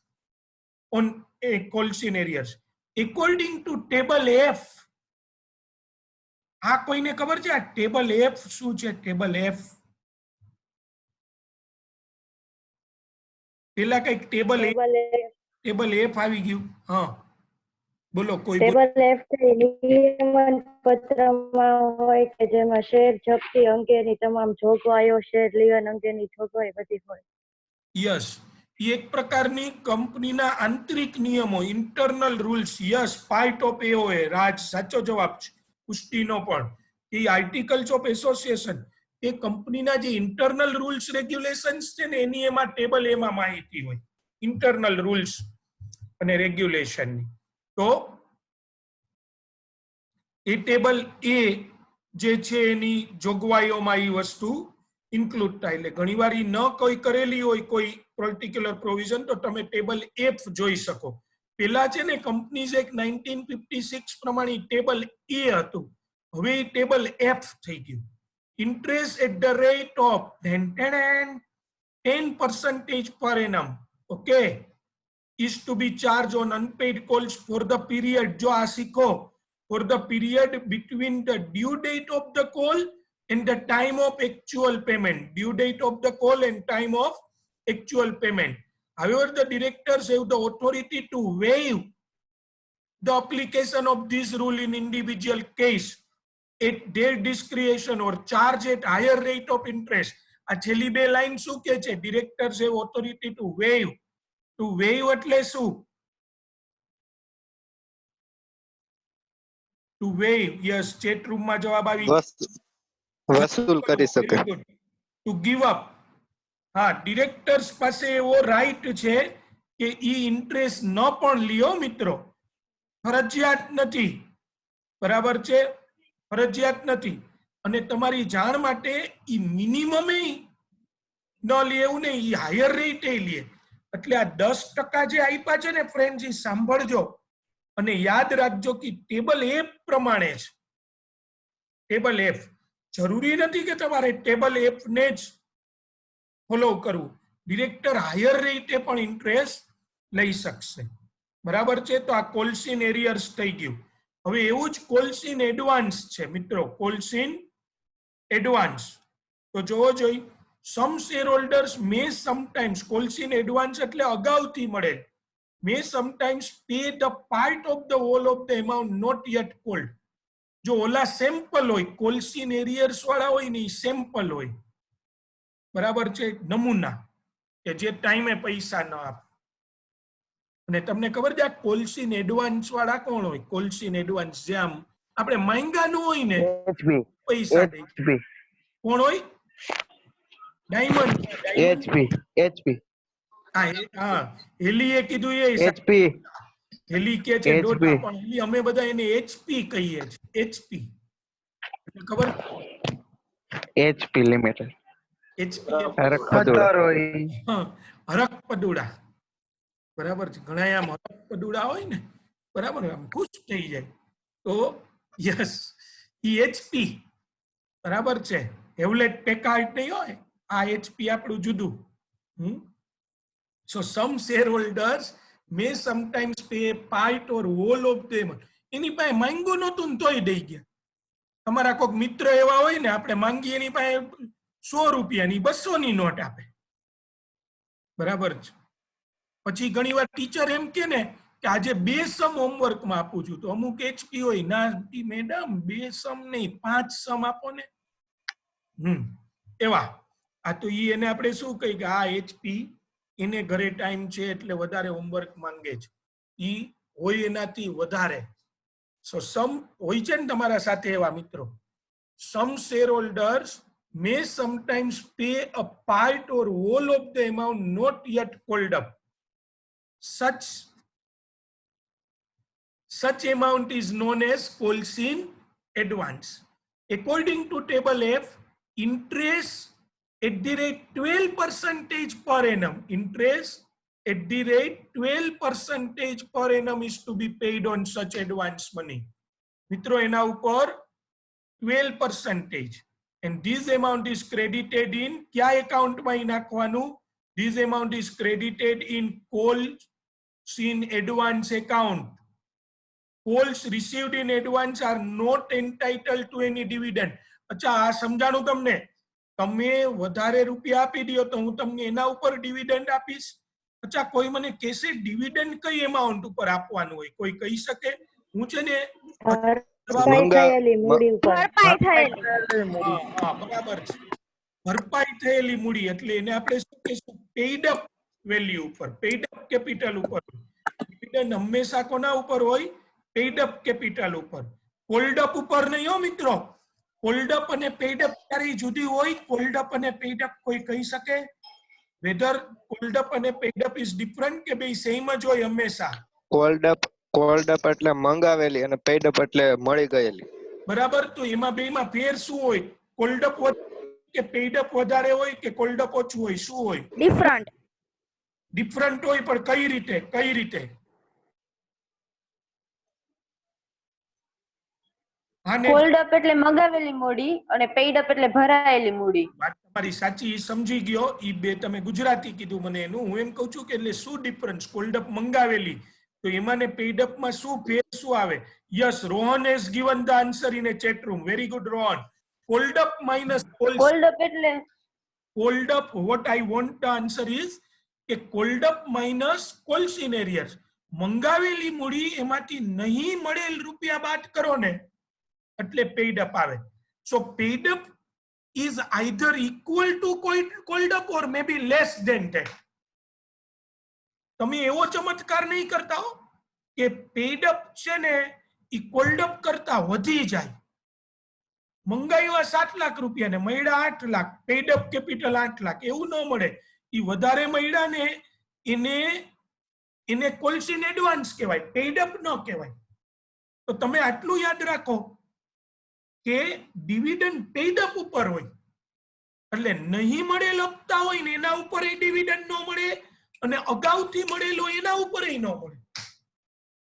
on a calls in arrears according to table F. આ કોઈને ખબર છે આ ટેબલ એફ શું છે? ટેબલ એફ પેલા કઈક ટેબલ એફ આવી ગયું. હા બોલો, કોઈ ટેબલ એફ નિયમન પત્રમાં હોય કે જેમાં શેર જપ્તી અંગેની તમામ જોગવાઈઓ, શેર લીવન અંગેની જોગવાઈ બધી હોય. યસ, એ એક પ્રકારની કંપનીના આંતરિક નિયમો, internal rules. Yes, part of AOA. Raj સાચો જવાબ છે. પુષ્ટિનો પણ કે આર્ટિકલ્સ ઓફ એસોસિએશન એ કંપનીના જે ઇન્ટરનલ રૂલ્સ રેગ્યુલેશન્સ છે ને એની એમાં ટેબલ એમાં માહિતી હોય, ઇન્ટરનલ રૂલ્સ અને રેગ્યુલેશનની. તો એ ટેબલ એ જે છે એની જોગવાઈઓમાં એ વસ્તુ ઇન્ક્લુડ થાય. એટલે ઘણીવાર ન કોઈ કરેલી હોય કોઈ પર્ટિક્યુલર પ્રોવિઝન તો તમે ટેબલ એફ જોઈ શકો. પેલા છે ને કંપનીઝ એક્ટ 1956 પ્રમાણે ટેબલ એ હતું, હવે એ ટેબલ એફ થઈ ગયું. Interest at the rate of 10% per annum, okay, is to be charged on unpaid calls for the period, જો આ શીખો, for the period between the due date of the call and the time of actual payment. Due date of the call and time of actual payment. However, the directors have the authority to waive the application of this rule in individual case at their discretion or charge at higher rate of interest. આ છેલ્લી બે line શું કે છે? directors have authority to waive. To waive એટલે શું? To waive, yes, chat room માં જવાબ આવી ગયો. વસૂલ કરી શકે. To give up. હા, ડિરેક્ટર્સ પાસે એવો રાઈટ છે કે ઈ ઇન્ટરેસ્ટ ન પણ લ્યો મિત્રો, ફરજિયાત નથી, બરાબર છે, ફરજિયાત નથી. અને તમારી જાણ માટે ઈ મિનિમમ ન લે એવું નહીં, ઈ હાયર રેટ લે. એટલે આ 10% જે આપ્યા છે ને ફ્રેન્ડ્સ, ઈ સાંભળજો અને યાદ રાખજો કે ટેબલ એફ પ્રમાણે છે. ટેબલ એફ, જરૂરી નથી કે તમારે ટેબલ એફ ને જ ફોલો કરવું. ડિરેક્ટર હાયર રેટે પણ ઇન્ટરેસ્ટ લઈ શકશે, બરાબર છે. તો આ કોલ્સ ઇન એરિયર્સ થઈ ગયું. હવે એવું જ કોલ્સ ઇન એડવાન્સ છે મિત્રો, કોલ્સ ઇન એડવાન્સ. તો જોવો જોઈ, some share holders may sometimes, calls in advance એટલે અગાઉથી મળે, may sometimes pay the part of the whole of the amount not yet called. જો ઓલા સેમ્પલ હોય, કોલ્સ ઇન એરિયર્સ વાળા હોય ને, સેમ્પલ હોય, બરાબર છે, નમૂના, કે જે ટાઈમે પૈસા ન આપે. અને તમને ખબર છે આ કોલ્સ ઇન એડવાન્સ વાળા કોણ હોય? કોલ્સ ઇન એડવાન્સ જે આમ આપણે માંગ્યાનું હોય ને પૈસા દે, કોણ હોય? ડાયમંડ. એચપી હા, હેલીએ કીધું એ એચપી હેલી કે છે ડોટા, પણ હેલી અમે બધા એને એચપી કહીએ છીએ. એચપી ખબર? HP limited. એચપી હરક પદુડા, બરાબર છે. ઘણા આમ હરક પદુડા હોય ને, બરાબર, આમ ખુશ થઈ જાય. તો યસ, ઈ એચપી, બરાબર છે. હેવલેટ પેકાર્ડ નહીં હોય, આ એચપી આપણું જુદું. So some shareholders may sometimes pay part or whole of them. એની પાસે માંગ્યું નહોતું ને તોય દઈ ગયા. તમારા કોઈક મિત્ર એવા હોય ને, આપણે માંગીએ એની પાસે 100 રૂપિયાની 200 ની નોટ આપે, બરાબર છે. પછી ઘણી વાર ટીચર એમ કે ને કે આજે 2 સમ હોમવર્કમાં આપું છું, તો અમુક એચપી હોય, ના મેડમ 2 સમ નહીં 5 સમ આપો ને. એવા આ તો ઈ એને આપણે શું કહી કે આ એચપી એને ઘરે ટાઈમ છે એટલે વધારે હોમવર્ક માંગે છે, ઈ હોય એનાથી વધારે. સો સમ હોય છે ને તમારા સાથે એવા મિત્રો, some share holders may sometimes pay a part or whole of the amount not yet called up. Such amount is known as calls in advance. According to table F, interest at the rate 12% per annum, interest at the rate 12% per annum is to be paid on such advance money. મિત્રો એના ઉપર 12%, and this amount is credited in કયા એકાઉન્ટમાં નાખવાનું? This amount is credited in calls in advance account. Calls received in advance are not entitled to any dividend. અચ્છા, આ સમજાણું તમને? તમે વધારે રૂપિયા આપી દો તો હું તમને એના ઉપર ડિવિડન્ડ આપીશ. અચ્છા, કોઈ મને કહેશે ડિવિડન્ડ કઈ એમાઉન્ટ ઉપર આપવાનું હોય? કોઈ કહી શકે? હું છે ને બરાબર છે, ભરપાઈ થયેલી મૂડી, એટલે એને આપણે શું કહીશું? પેઇડ અપ વેલ્યુ ઉપર, પેઇડ અપ કેપિટલ ઉપર. ડિવિડન્ડ હંમેશા કોના ઉપર હોય? પેઇડ અપ કેપિટલ ઉપર. કોલ્ડ અપ ઉપર નહીં હો મિત્રો. કોલ્ડ અપ અને પેઇડ અપ ક્યારેય જુદી હોય? કોલ્ડ અપ અને પેઇડ અપ કોઈ કહી શકે? વેધર કોલ્ડ અપ અને પેઇડ અપ ઇઝ ડિફરન્ટ કે બે સેમ જ હોય હંમેશા? કોલ્ડ અપ એટલે મંગાવેલી અને પેડ અપ એટલે મળી ગયેલી. બરાબર. તો એમાં બેમાં ફેર શું હોય? કોલ્ડ અપ કે પેઇડ અપ વધારે હોય કે કોલ્ડ અપ ઓછું હોય? શું હોય? ડિફરન્ટ. ડિફરન્ટ હોય, પણ કઈ રીતે? કઈ રીતે? હા ને, કોલ્ડ અપ એટલે મગાવેલી મૂડી અને પેઇડ અપ એટલે ભરાયેલી મૂડી. વાત તમારી સાચી, ઈ સમજી ગયો. ઈ બે તમે ગુજરાતી કીધું મને એનું. હું એમ કહું છું કે એટલે શું ડિફરન્સ? કોલ્ડ અપ મંગાવેલી તો એમાં ને પેઇડ અપ માં શું ફેર શું આવે? Yes, Rohan has given the answer in a chat room. Very good Rohan. Called up minus called up એટલે called up, what I want the answer is કે called up minus calls in arrears. મંગાવેલી મૂડી એમાંથી નહીં મળેલ રૂપિયા બાદ કરો ને એટલે પેઇડ અપ આવે. So paid up is either equal to cold up or maybe less than that. તમે એવો ચમત્કાર નહીં કરતા હો કે પેઇડ અપ છે ને ઈ કોલ્ડ અપ કરતા વધી જાય. મંગાવ્યા 7 લાખ રૂપિયા ને મળ્યા 8 lakh, paid up capital 8 lakh, એવું ન મળે. ઈ વધારે મળ્યા ને એને કોલ્સિન એડવાન્સ કહેવાય, પેઇડ અપ ન કહેવાય. તો તમે આટલું યાદ રાખો કે ડિવિડન્ડ પેઇડ અપ ઉપર હોય એટલે નહીં મળેલ હપ્તા હોય ને એના ઉપર એ ડિવિડન્ડ ન મળે અને અગાઉથી મળેલો એના ઉપર ન મળે.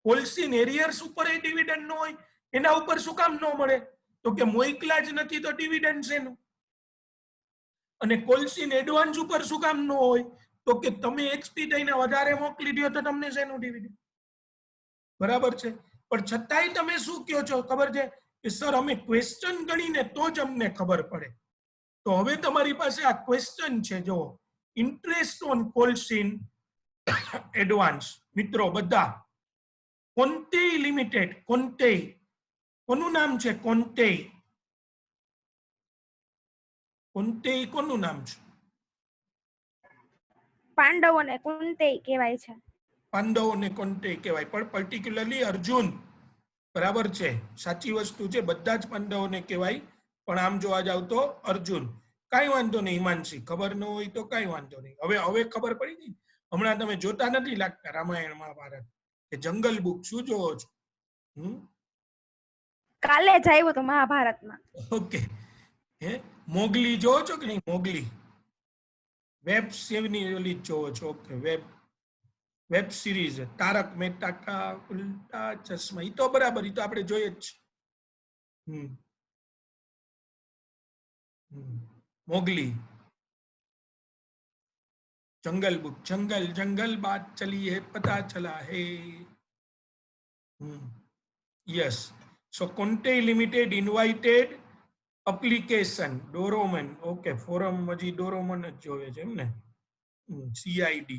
કોલ્સિન એરિયર્સ ઉપર એ ડિવિડન્ડ ન હોય એના ઉપર શું કામ ન મળે? તો કે મોકલા જ નથી તો ડિવિડન્ડ શેનું? અને કોલ્સિન એડવાન્સ ઉપર શું કામ ન હોય? તો કે તમે એચપી થઈને વધારે મોકલી દો તો તમને શેનું ડિવિડન્ડ? બરાબર છે. પણ છતાંય તમે શું કહો છો ખબર છે કે સર અમે ક્વેશ્ચન ગણીને તો જ અમને ખબર પડે. તો હવે તમારી પાસે આ ક્વેશ્ચન છે, જો ઇન્ટરેસ્ટ ઓન કોલ્સિન એડવાન્સ. મિત્રો બધા કોન્ટેઈ લિમિટેડ, કોન્ટેઈ કોનું નામ છે? કોન્ટેઈ. કોન્ટેઈ કોનું નામ છે? પાંડવોને કુંતેય કહેવાય છે. પાંડવોને કોન્ટેઈ કહેવાય, પણ પર્ટિક્યુલરલી અર્જુન. બરાબર છે, સાચી વસ્તુ છે. બધા જ પાંડવોને કહેવાય, પણ આમ જોવા જાવ તો અર્જુન. કાંઈ વાંધો નહીં હિમાંશી, ખબર ન હોય તો કાંઈ વાંધો નહીં. હવે ખબર પડી ગઈ. હમણાં તમે જોતા નથી લાગતા રામાયણ મહાભારત કે જંગલ બુક? શું જોવો છો? કાલે જ આવ્યું હતું મહાભારતમાં. ઓકે. મોગલી જોવો છો કે નહીં? મોગલી વેબ સેવની ઓલી જોવો છો? Okay. Web series Tarak Mehta Ka Ulta ચશ્મા. ઈ તો બરાબર, ઈ તો આપણે જોઈએ જ છે. મોગલી, जंगल बुक, जंगल जंगल बात चली है पता चला है. Yes. So Conte Limited invited application Doroman. Okay, forum હજી Doroman જ જોવે છે એમ ને? CID.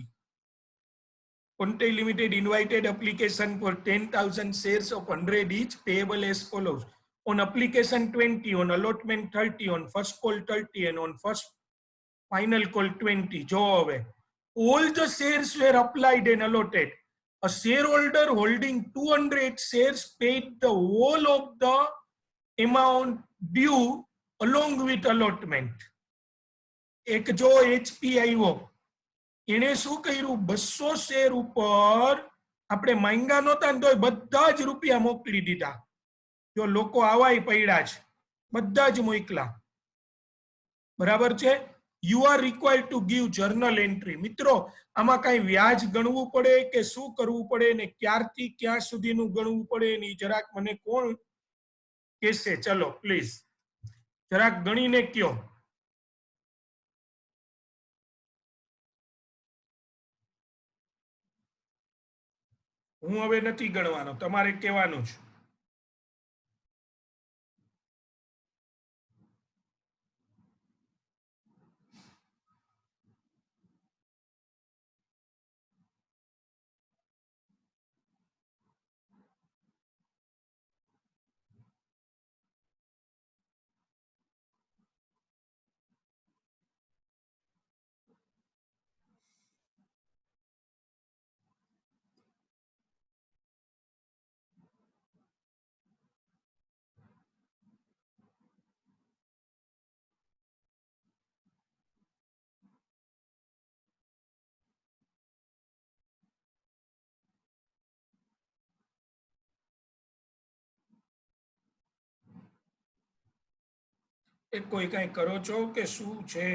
Conte Limited invited application for 10,000 shares of 100 each payable as follows. On application 20, on allotment 30, on first call 30 and on first final call 20. જો હવે all the shares were applied and allotted. A shareholder holding 200 shares paid the whole of the amount due along with allotment. એક જો HP આવ્યો, એને શું કર્યું? 200 share ઉપર આપણે માંગ્યા નહોતા ને તોય બધા જ રૂપિયા મોકલી દીધા. જો લોકો આવાય પડ્યા છે, બધા જ મોકલા. બરાબર છે. You are required to give journal entry. મિત્રો આમાં કઈ વ્યાજ ગણવું પડે કે શું કરવું પડે ને ક્યારથી ક્યાં સુધીનું ગણવું પડે ને જરાક મને કોણ કહેશે? ચલો પ્લીઝ જરાક ગણીને કયો. હું હવે નથી ગણવાનો, તમારે કહેવાનું છે. એ કોઈ કઈ કરો છો કે શું છે?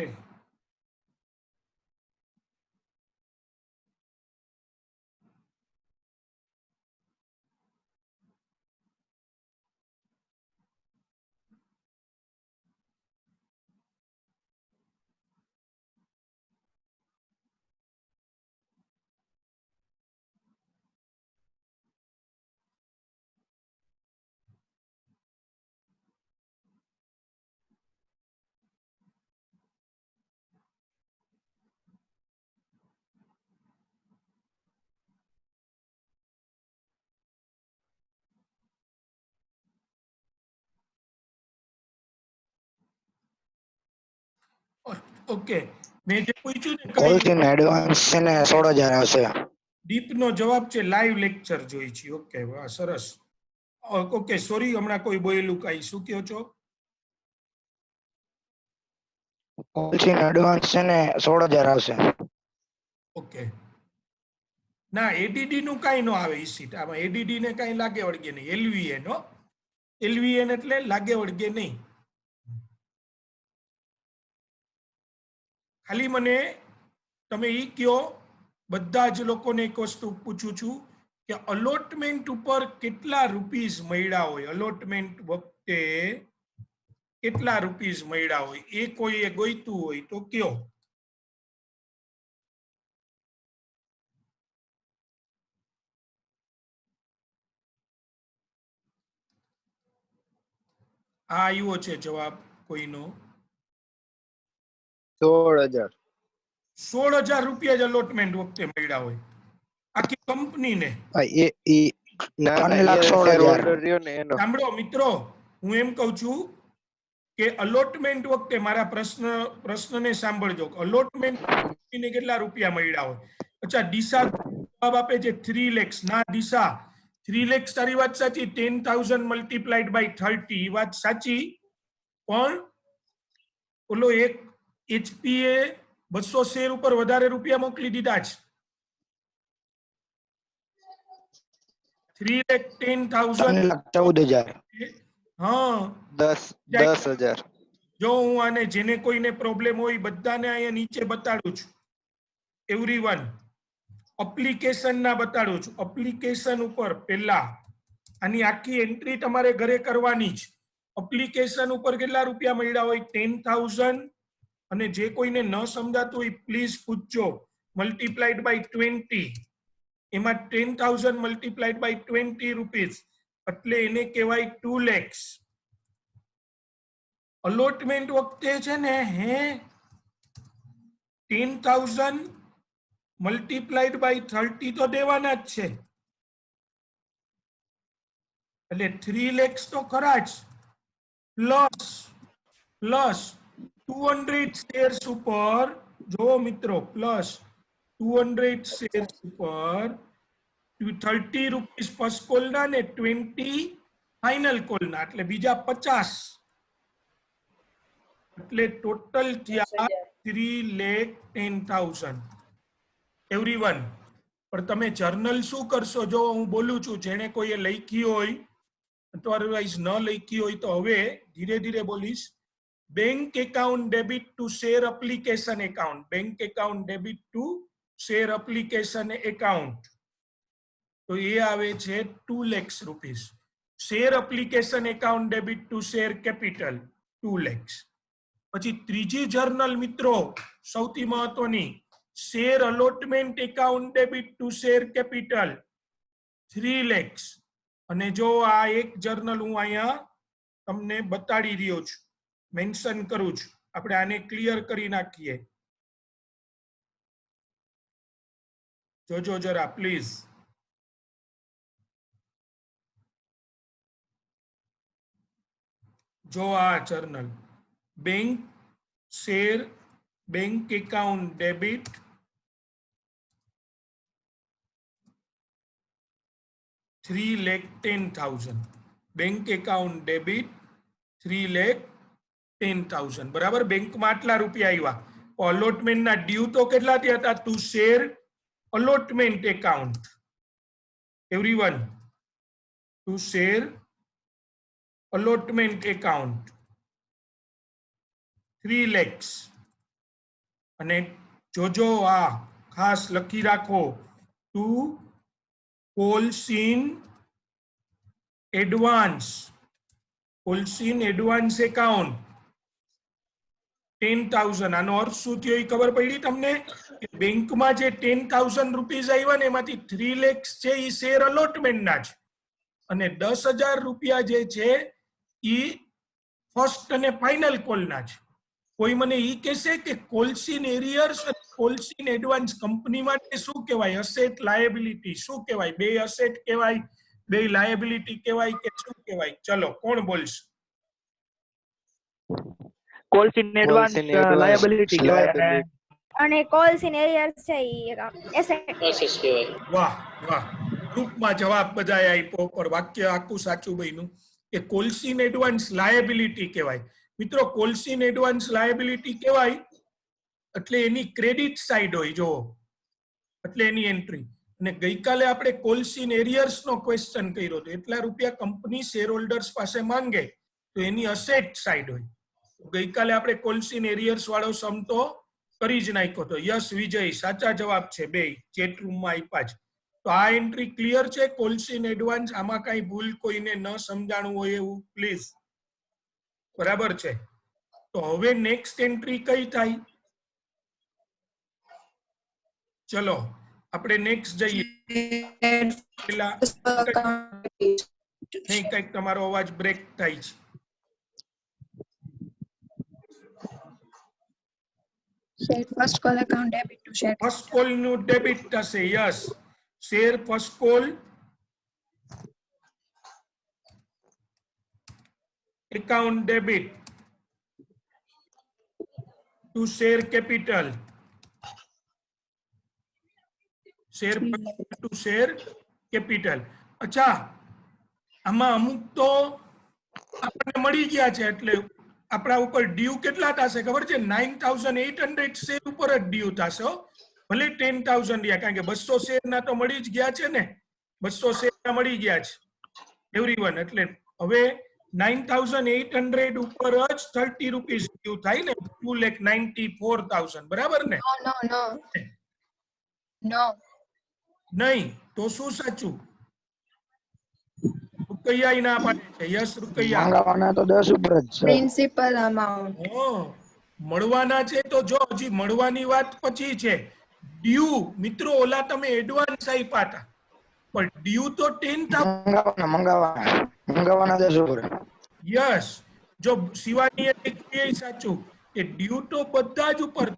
ઓકે, મેં જે પૂછ્યું ને કોલથી એડવાન્સ છે ને 16,000 આવશે. ડીપ નો જવાબ છે લાઈવ લેક્ચર જોઈ છે. ઓકે, વાહ સરસ. ઓકે, સોરી, હમણાં કોઈ બોલેલું કઈ શું કહો છો? કોલથી એડવાન્સ છે ને 16,000 આવશે. ઓકે, ના એડીડી નું કઈ નો આવે ઈસીટ. આમાં એડીડી ને કઈ લાગે વળગે નહીં. એલવીએન હો, એલવીએન એટલે લાગે વળગે નહીં. ખાલી મને તમે ઈ કયો, બધા જ લોકોને એક વસ્તુ પૂછું છું કે અલોટમેન્ટ ઉપર કેટલા રૂપીસ મળ્યા હોય, અલોટમેન્ટ વખતે કેટલા રૂપીસ મળ્યા હોય, એ કોઈએ ગોઈતું હોય તો કયો. આ આવ્યો છે જવાબ કોઈનો. 16,000. 16,000 રૂપિયા જ અલોટમેન્ટ વખતે મળ્યા હોય આખી કંપનીને. હા, એ ના 3,16,000. શેર હોલ્ડર રહ્યો ને એનો. સાંભળો મિત્રો, હું એમ કહું છું કે અલોટમેન્ટ વખતે મારા પ્રશ્નને સાંભળજો. અલોટમેન્ટ કેટલા રૂપિયા મળ્યા હોય? અચ્છા, દિશા જવાબ આપે છે 3 lakhs. ના દિશા, 3 lakhs તારી વાત સાચી. 10,000 મલ્ટીપ્લાઈડ બાય 30 એ વાત સાચી, પણ ઓલો એક એચપી એ 200 શેર ઉપર વધારે રૂપિયા મોકલી દીધા છે. 3,10,000. 3,14,000. હા, 10,000. જો હું આને જેને કોઈને પ્રોબ્લેમ હોય બધાને અહીંયા નીચે બતાડું છું. એવરીવન એપ્લિકેશન ના બતાડું છું. એપ્લિકેશન ઉપર પહેલા આની આખી એન્ટ્રી તમારે ઘરે કરવાની જ. એપ્લિકેશન ઉપર કેટલા રૂપિયા મળ્યા હોય? 10,000. અને જે કોઈને ન સમજાતું હોય પ્લીઝ પૂછજો. મલ્ટીપ્લાઈડ બાય 20, એમાં 10,000 મલ્ટીપ્લાઈડ બાય 20 રૂપીસ એટલે એને કહેવાય 2 lakhs. અલોટમેન્ટ વખતે છે ને 10,000 મલ્ટીપ્લાઈડ બાય 30 તો દેવાના જ છે, એટલે 3 lakhs તો ખરા જ, પ્લસ 200 શેર્સ ઉપર, જો મિત્રો, પ્લસ 200 શેર્સ ઉપર 30 રૂપીસ ફર્સ્ટ કોલના ને 20 ફાઇનલ કોલના, એટલે બીજા 50, એટલે ટોટલ થયા 3,10,000. એવરીવન, પણ તમે જર્નલ શું કરશો? જો હું બોલું છું, જેને કોઈએ લખી હોય અધરવાઇઝ ન લખી હોય તો હવે ધીરે ધીરે બોલીશ. Bank account debit to share application account, bank account debit to share application account, તો એ આવે છે 2 lakhs rupees. Share application account debit to share capital 2 lakhs. પછી ત્રીજી જર્નલ મિત્રો સૌથી મહત્વની, share allotment account debit to share capital 3 lakhs. અને જો આ એક જર્નલ હું અહીંયા તમને બતાડી રહ્યો છું, મેન્શન કરું છું. આપણે આને ક્લિયર કરી નાખીએ, જોજો જરા પ્લીઝ. જો આ journal bank share bank account debit 3,10,000, bank account debit 3,10,000, બરાબર. બેંકમાં આટલા રૂપિયા આવ્યા. અલોટમેન્ટના ડ્યુ તો કેટલા થયા હતા? Two share allotment account. Everyone, two share allotment account 3 lakhs. અને જોજો આ ખાસ લખી રાખો, ટુ કોલ્સિન એડવાન્સ, કોલ્સિન એડવાન્સ એકાઉન્ટ 10,000. આનો અર્થ શું થયો એ ખબર પડી તમને? બેંકમાં જે 10,000 રૂપીસ આવ્યા ને એમાંથી 3 lakhs છે એ શેર અલોટમેન્ટના છે, અને 10,000 રૂપિયા જે છે એ ફર્સ્ટ અને ફાઇનલ કોલના છે. કોઈ મને ઈ કહેશે કે કોલ્સિન એરિયર્સ અને કોલ્સિન એડવાન્સ કંપની માટે શું કહેવાય? અસેટ લાયબિલિટી શું કહેવાય? બે અસેટ કહેવાય, બે લાયબિલિટી કહેવાય કે શું કહેવાય? ચલો કોણ બોલશે? કોલ્સિન એડવાન્સ લાયબિલિટી કહેવાય અને કોલ્સ ઇન એરિયર્સ છે ઈ એસેટ. પ્રોસેસ કહેવાય. વાહ વાહ, ગ્રુપમાં જવાબ બધાએ આપ્યો, પણ વાક્ય આખું સાચું બન્યું કે કોલ્સિન એડવાન્સ લાયબિલિટી કહેવાય. મિત્રો કોલ્સિન એડવાન્સ લાયબિલિટી કહેવાય એટલે એની ક્રેડિટ સાઈડ હોય, જો એટલે એની એન્ટ્રી. અને ગઈકાલે આપણે કોલ્સિન એરિયર્સ નો ક્વેશ્ચન કર્યો હતો, એટલા રૂપિયા કંપની શેર હોલ્ડર્સ પાસે માંગે તો એની અસેટ સાઈડ હોય. ગઈકાલે આપણે કોલ્સિન એરિયર્સ વાળો સમ તો કરી જ નાખ્યો તો. યસ વિજય, સાચા જવાબ છે બે, ચેટ રૂમમાં આપ્યા છે. તો આ એન્ટ્રી ક્લિયર છે કોલ્સિન એડવાન્સ? આમાં કઈ ભૂલ કોઈને ન સમજાણું હોય એવું પ્લીઝ. બરાબર છે. તો હવે નેક્સ્ટ એન્ટ્રી કઈ થાય? ચલો આપણે નેક્સ્ટ જઈએ. પેલા નહીં, કઈક તમારો અવાજ બ્રેક થાય છે. Share first call account debit to share. First call નું ડેબિટ થશે. Yes, share first call account debit to share capital, share to share capital. અચ્છા, આમાં અમુક તો આપણને મળી ગયા છે એટલે આપણા ઉપર ડ્યુ કેટલા થશે ખબર છે? 9,800 શેર ઉપર જ ડ્યુ થશે. ભલે 10,000 રહ્યા, કારણ કે 200 શેર ના તો મળી જ ગયા છે ને, 200 શેર ના મળી ગયા છે એવરીવન. એટલે હવે 9,800 ઉપર જ 30 રૂપીસ ડ્યુ થાય ને, 2,94,000. બરાબર ને? No. નહીં તો શું સાચું? રૂપિયા ના પાડે છે. યસ રૂપિયા મંગાવવાના તો 10 ઉપર જ છે. Principal amount. મળવાના છે તો જો હજી મળવાની વાત પછી છે. ડ્યુ મિત્રો ઓલા તમે એડવાન્સ આપ્યા હતા, પણ ડ્યુ તો 10,000. મંગાવવાના 10 ઉપર. યસ, જો શિવાની સાચું કે ડ્યુ તો બધા જ ઉપર.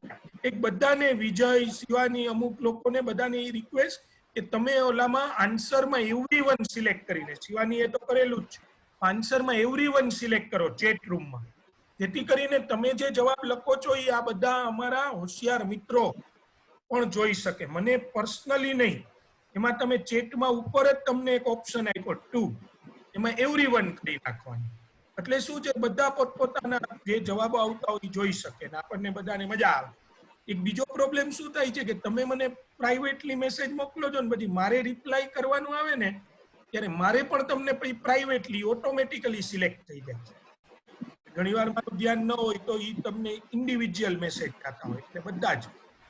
એક બધાને વિજય, શિવાની, અમુક લોકોને બધાને એ રિક્વેસ્ટ કે તમે ઓલામાં આન્સરમાં એવરીવન સિલેક્ટ કરીને, શિવાનીએ તો કરેલું જ છે, આન્સરમાં એવરીવન સિલેક્ટ કરો ચેટ રૂમમાં, જેથી કરીને તમે જે જવાબ લખો છો એ આ બધા અમારા હોશિયાર મિત્રો પણ જોઈ શકે. મને પર્સનલી નહીં, એમાં તમે ચેટમાં ઉપર જ તમને એક ઓપ્શન આપ્યો 2, એમાં એવરીવન કરી નાખવાની. એટલે શું છે, બધા પોતપોતાના જે જવાબો આવતા હોય જોઈ શકે ને આપણને બધાને મજા આવે. એક બીજો પ્રોબ્લેમ શું થાય છે કે તમે મને પ્રાઇવેટલી મેસેજ મોકલો છો ને પછી મારે રિપ્લાય કરવાનું આવે ને ત્યારે મારે પણ તમને પ્રાઇવેટલી ઓટોમેટિકલી સિલેક્ટ થઈ જાય છે. ઘણીવાર મારું ધ્યાન ન હોય તો એ તમને ઇન્ડિવિજ્યુઅલ મેસેજ થતા હોય. એટલે બધા જ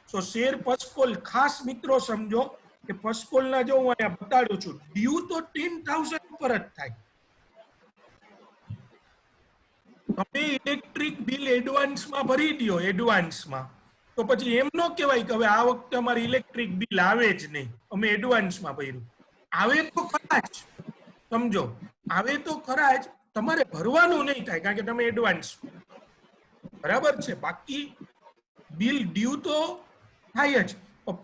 સો શેર ફર્સ્ટ કોલ ખાસ મિત્રો સમજો કે ફર્સ્ટ કોલ ના જો હું અહીંયા બતાડું છું, ડ્યુ તો 10,000 પર જ થાય. તમે ઇલેક્ટ્રિક બિલ એડવાન્સમાં ભરી દો એડવાન્સમાં, તો પછી એમ ન કહેવાય કે હવે આ વખતે અમારે ઇલેક્ટ્રિક બિલ આવે જ નહીં, અમે એડવાન્સમાં ભર્યું. આવે તો ખરા જ, સમજો, આવે તો ખરા જ, તમારે ભરવાનું નહીં થાય કારણ કે તમે એડવાન્સ. બરાબર છે? બાકી બિલ ડ્યુ તો થાય જ,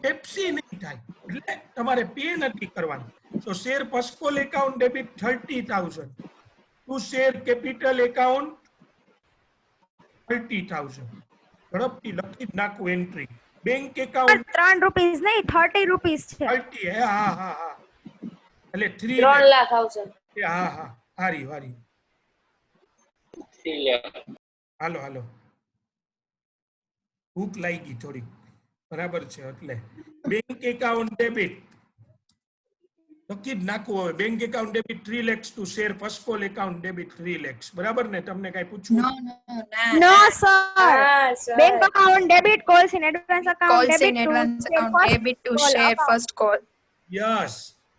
પેપ્સી નહીં થાય, એટલે તમારે પે નથી કરવાનું. તો share first call account debit 30,000 two share capital account 30,000. ઝડપથી લખી જ નાખું એન્ટ્રી. બેંક એકાઉન્ટ 3 રૂપીસ નહીં 30 રૂપીસ છે. 30. હા હા હા, એટલે 3 લાખ આવશે. હા હા, હારી હારી. 3 lakh. હાલો હાલો, ભૂખ લાગી થોડી. બરાબર છે? એટલે બેંક એકાઉન્ટ ડેબિટ લખી જ નાખવું હવે bank account debit 3 lakhs to share first call account debit 3 lakhs. બરાબર ને? તમને કઈ પૂછવું? No, no sir, bank account debit, calls in advance account calls in debit advance account debit to share first call. Yes,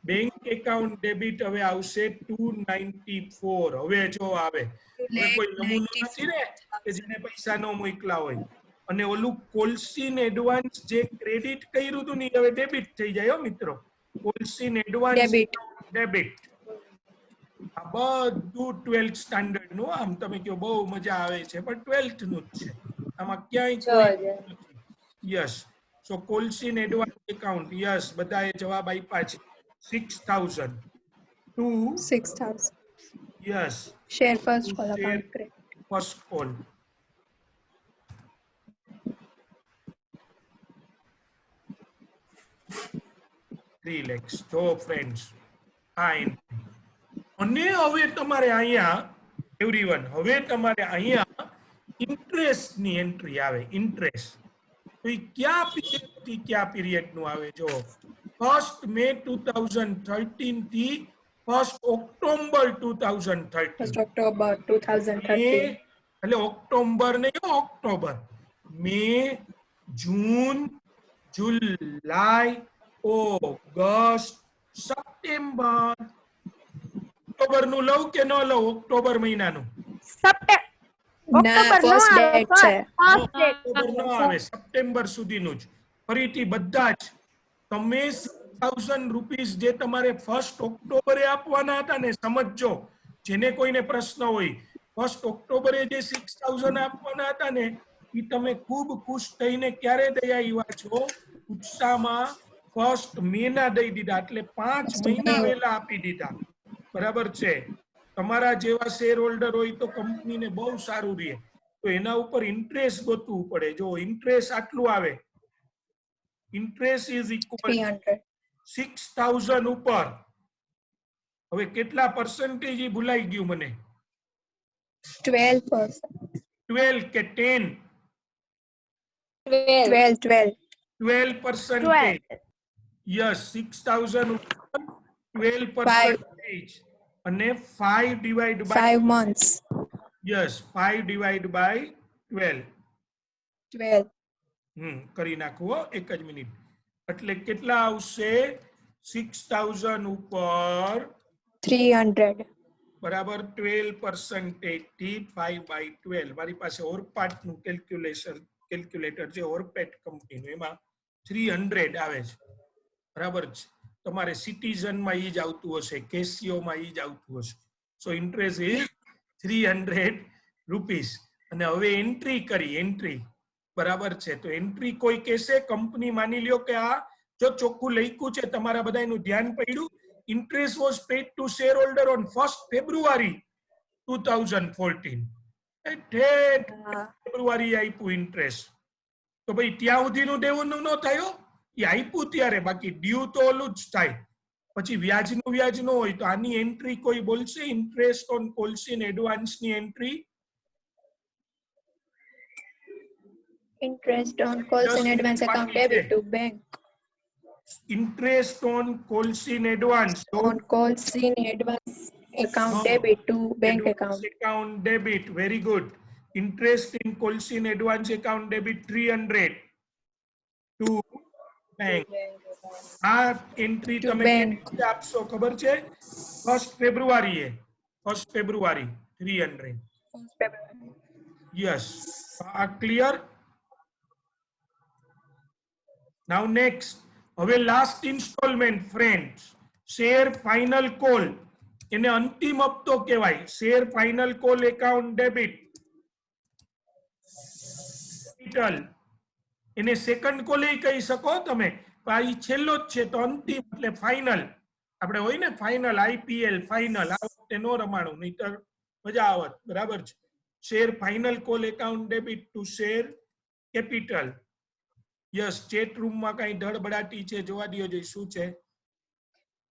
bank account debit હવે આવશે 294. હવે જો આવે, હવે કોઈ નમૂનો નથી ને કે જેને પૈસા ન મોકલા હોય. અને ઓલું કોલ્સિન એડવાન્સ જે ક્રેડિટ કર્યું હતું ને એ હવે ડેબિટ થઈ જાય હો મિત્રો. કોલ્સિન એડવાન્સ Debit. ડેબિટ. આ બધું 12th સ્ટાન્ડર્ડ નું. આમ તમે કહો બહુ મજા આવે છે પણ 12th નું જ છે, આમાં ક્યાંય yes. So calls in advance account, yes, બધાએ જવાબ આપ્યા છે. 6000 to 6,000. Yes Share first call Share. account. Correct. First call. $3 lakhs. જો ફ્રેન્ડ્સ આ એન્ટ્રી. અને હવે તમારે અહીંયા એવરીવન, હવે તમારે અહીંયા ઇન્ટરેસ્ટ ની એન્ટ્રી આવે. ઇન્ટરેસ્ટ તો એ ક્યાં પીરિયડ થી ક્યાં પીરિયડ નું આવે? જો 1st May 2013 થી 1st October 2013. 1st October 2013. એટલે ઓક્ટોબર નહીં, ઓક્ટોબર, મે, June, July, August, September. October નું લઉં કે ન લઉં? ઓક્ટોબર મહિનાનું ના, ઓક્ટોબર નો first આવે date સર, છે. First date. ઓક્ટોબર નો આવે, સપ્ટેમ્બર સુધીનું જ. ફરીથી બધા જ તમે 6000 રૂપીસ જે તમારે 1st ઓક્ટોબરે આપવાના હતા ને, સમજજો જેને કોઈને પ્રશ્ન હોય, 1st ઓક્ટોબરે જે 6000 આપવાના હતા ને એ તમે ખૂબ ખુશ થઈને ક્યારે દઈ આવ્યા છો? ઉત્સાહમાં 1st મે ના દઈ દીધા, એટલે 5 મહિના વહેલા આપી દીધા. બરાબર છે? તમારા જેવા શેર હોલ્ડર હોય તો કંપનીને બહુ સારું રહે. તો એના ઉપર ઇન્ટરેસ્ટ ગોતવું પડે. જો ઇન્ટરેસ્ટ આટલું આવે, ઇન્ટરેસ્ટ ઇઝ ઇક્વલ 300. 6000 ઉપર. હવે કેટલા પર્સન્ટેજ ભૂલાઈ ગયું મને? 12%. 12 કે 10? 12. 12%. યસ, 6000 ઉપર 12% અને 5 divide by 5 months. Yes, 5 divide by 12. 12. કરી નાખવો એક જ મિનિટ. એટલે કેટલા આવશે? 6000 ઉપર 300. બરાબર 12% થી 5/12. મારી પાસે ઓરપાટ નું કેલ્ક્યુલેટર છે, ઓરપેટ કંપનીનું, એમાં 300 આવે છે. બરાબર છે? તમારે સિટીઝન માં ઈ જ આવતું હશે, કેસીઓ માં ઈ જ આવતું હશે. સો ઇન્ટરેસ્ટ ઇઝ 300 રૂપીસ. અને હવે એન્ટ્રી કરી, એન્ટ્રી. બરાબર છે? તો એન્ટ્રી કોઈ કહેશે, કંપની માની લ્યો કે આ જો ચોખ્ખું લખ્યું છે, તમારા બધાનું ધ્યાન પડ્યું. Interest was paid to shareholder on 1st February 2014. ફેબ્રુઆરી આપ્યું ઇન્ટરેસ્ટ. તો ભાઈ ત્યાં સુધીનું દેવું ન થાય, એ આપ્યું ત્યારે, બાકી ડ્યુ તો ઓલું જ થાય. પછી વ્યાજનું વ્યાજ ન હોય. તો આની એન્ટ્રી કોઈ બોલશે? ઇન્ટરેસ્ટ ઓન કોલ્સિન એડવાન્સ ની entry. Interest on calls in advance account debit to bank. Interest on coalsin advance. On calls in advance account debit to bank account. Account debit. Very good. Interest in coalsin advance account debit 300 to bank. આ entry તમે કેવી આપશો ખબર છે? 1st ફેબ્રુઆરી 1st ફેબ્રુઆરી 300. Yes. આ clear? નાઉ next. હવે last installment friends, share final call. એને અંતિમ હપ્તો કહેવાય. Share final call account debit capital. એને સેકન્ડ કોલ કહી શકો તમે, પણ આ છેલ્લો જ છે તો અંતિમ એટલે ફાઇનલ. આપણે હોય ને ફાઇનલ, આઈપીએલ ફાઇનલ, આ વખતે નો રમાણું, નહીતર મજા આવત. બરાબર છે? Share final call account debit to share capital. Yes, chat room માં કઈ ધડબડાટી છે, જોવા દો જોઈ શું છે.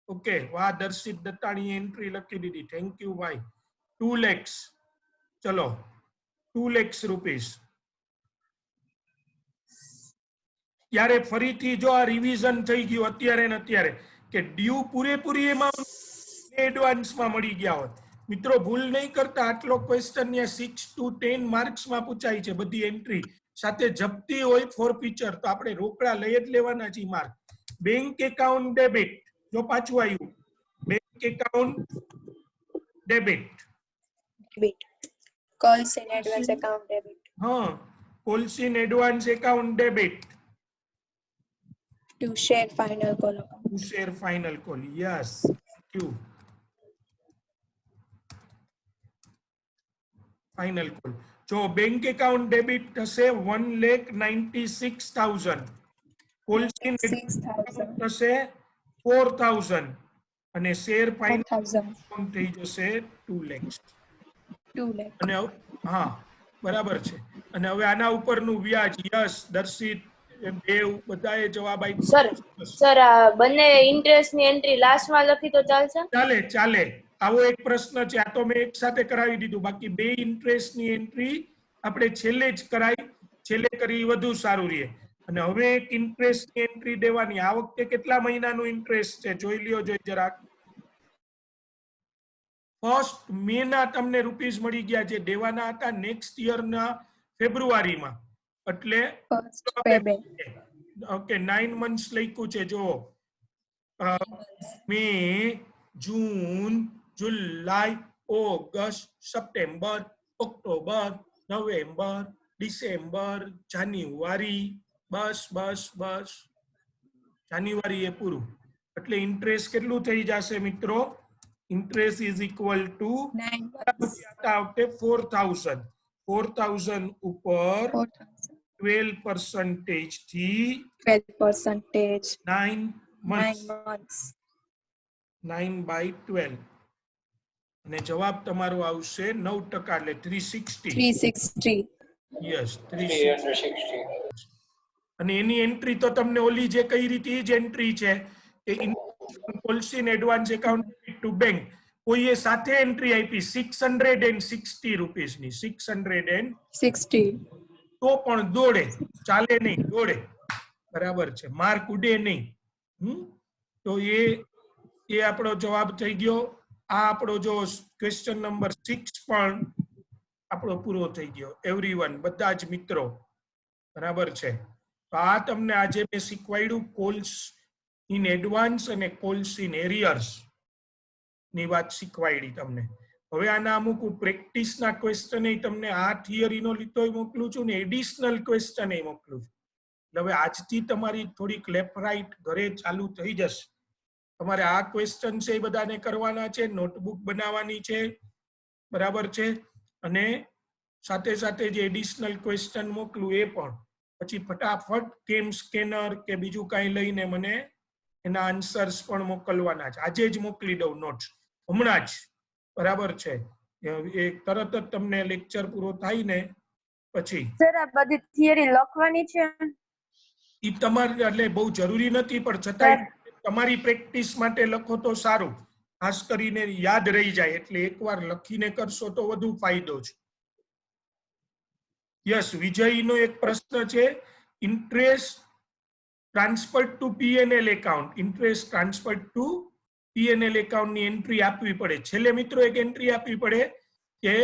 ઓકે, વાહ, દર્શિત દત્તાણી એન્ટ્રી લખી દીધી. થેન્ક યુ ભાઈ. 2 lakhs. ચલો 2 lakhs રૂપીસ. ત્યારે ફરીથી જો આ રિવિઝન થઈ ગયું અત્યારે ને અત્યારે કે ડ્યુ પૂરેપૂરી એમાઉન્ટ એડવાન્સમાં મળી ગયા હોત. મિત્રો ભૂલ નહીં કરતા, આટલો ક્વેશ્ચન 6 to 10 માર્ક્સમાં પૂછાય છે. બધી એન્ટ્રી સાથે જપ્તી હોય ફોરફીચર તો આપણે રોકડા લઈ જ લેવાના છીએ માર્ક. બેંક એકાઉન્ટ ડેબિટ, જો પાછું આવ્યું bank account debit, calls in advance account debit હા calls in advance account debit to share final call account. to share final call. Yes, thank you. Final call. જો bank account debit થશે 1,96,000, calls in 6,000. થશે 4,000 અને share final 4,000. થઈ જશે 2 lakhs. 2 lakh. અને હા બરાબર છે. અને હવે આના ઉપરનું વ્યાજ, યસ દર્શિત દેવ બધાએ જવાબ આપ્યો. સર આ બંને ઇન્ટરેસ્ટ ની એન્ટ્રી લાસ્ટ માં લખી તો ચાલશે? ચાલે ચાલે, આવો એક પ્રશ્ન છે. આ તો મેં એક સાથે કરાવી દીધું, બાકી બે ઇન્ટરેસ્ટ ની એન્ટ્રી આપણે છેલ્લે જ કરાય, છેલ્લે કરી વધુ સારું રહે. અને હવે એક ઇન્ટરેસ્ટ ની એન્ટ્રી દેવાની. આ વખતે કેટલા મહિનાનું ઇન્ટરેસ્ટ છે જોઈ લ્યો જરાક. 1 મે ના તમને રૂપીસ મળી ગયા જે દેવાના હતા નેક્સ્ટ યર ના ફેબ્રુઆરીમાં, એટલે First payment. ઓકે 9 months લખ્યું છે. જો May, June, July, August, September, October, November, December, January, બસ જાન્યુઆરી એ પૂરું. એટલે ઇન્ટરેસ્ટ કેટલું થઈ જશે મિત્રો? Interest is equal to 9 months. 4,000. 4,000 ઉપર 4,000. 12% થી 12%. 9 months. 9 months. 9/12 અને જવાબ તમારો આવશે 9% એટલે 360. 360. યસ 360. 360. અને એની એન્ટ્રી તો તમને ઓલી જે કઈ રીતે જ એન્ટ્રી છે એ policy in advance account to bank, કોઈએ સાથે એન્ટ્રી આપી 660 રૂપીસ ની, 660 તો પણ દોડે, ચાલે નહીં, દોડે. બરાબર છે, માર્ક ઉડે નહીં. તો એ આપણો જવાબ થઈ ગયો. આ આપણો જો ક્વેશ્ચન નંબર 6 પણ આપણો પૂરો થઈ ગયો. એવરીવન, બધા જ મિત્રો. બરાબર છે. તો આ તમને આજે મેં શીખવાડ્યું કોલ્સ ઇન એડવાન્સ અને કોલ્સ ઇન એરિયર્સ ની વાત શીખવાડી તમને. હવે આના અમુક પ્રેક્ટિસના ક્વેશ્ચન તમને આ થિયરીનો લીધો મોકલું છું ને એડિશનલ ક્વેશ્ચન મોકલું છું. એટલે હવે આજથી તમારી થોડીક લેફ્ટ રાઈટ ઘરે ચાલુ થઈ જશે. તમારે આ ક્વેશ્ચન છે એ બધાને કરવાના છે, નોટબુક બનાવવાની છે. બરાબર છે. અને સાથે સાથે જે એડિશનલ ક્વેશ્ચન મોકલું એ પણ પછી ફટાફટ કેમ સ્કેનર કે બીજું કાંઈ લઈને મને એના આન્સર્સ પણ મોકલવાના છે. આજે જ મોકલી દઉં નોટ્સ, હમણાં જ. બરાબર છે. એ તરત જ તમને લેક્ચર પૂરો થાય ને પછી. સર આ બધી થિયરી લખવાની છે? એ તમારે એટલે બહુ જરૂરી નથી, પણ છતાંય તમારી પ્રેક્ટિસ માટે લખો તો સારું. ખાસ કરીને યાદ રહી જાય, એટલે એકવાર લખીને કરશો તો વધુ ફાયદો છે. યસ, વિજયનો એક પ્રશ્ન છે. Interest transfer to PNL account, interest transfer to PNL એકાઉન્ટની એન્ટ્રી આપવી પડે. છેલ્લે મિત્રો એક એન્ટ્રી આપવી પડે કે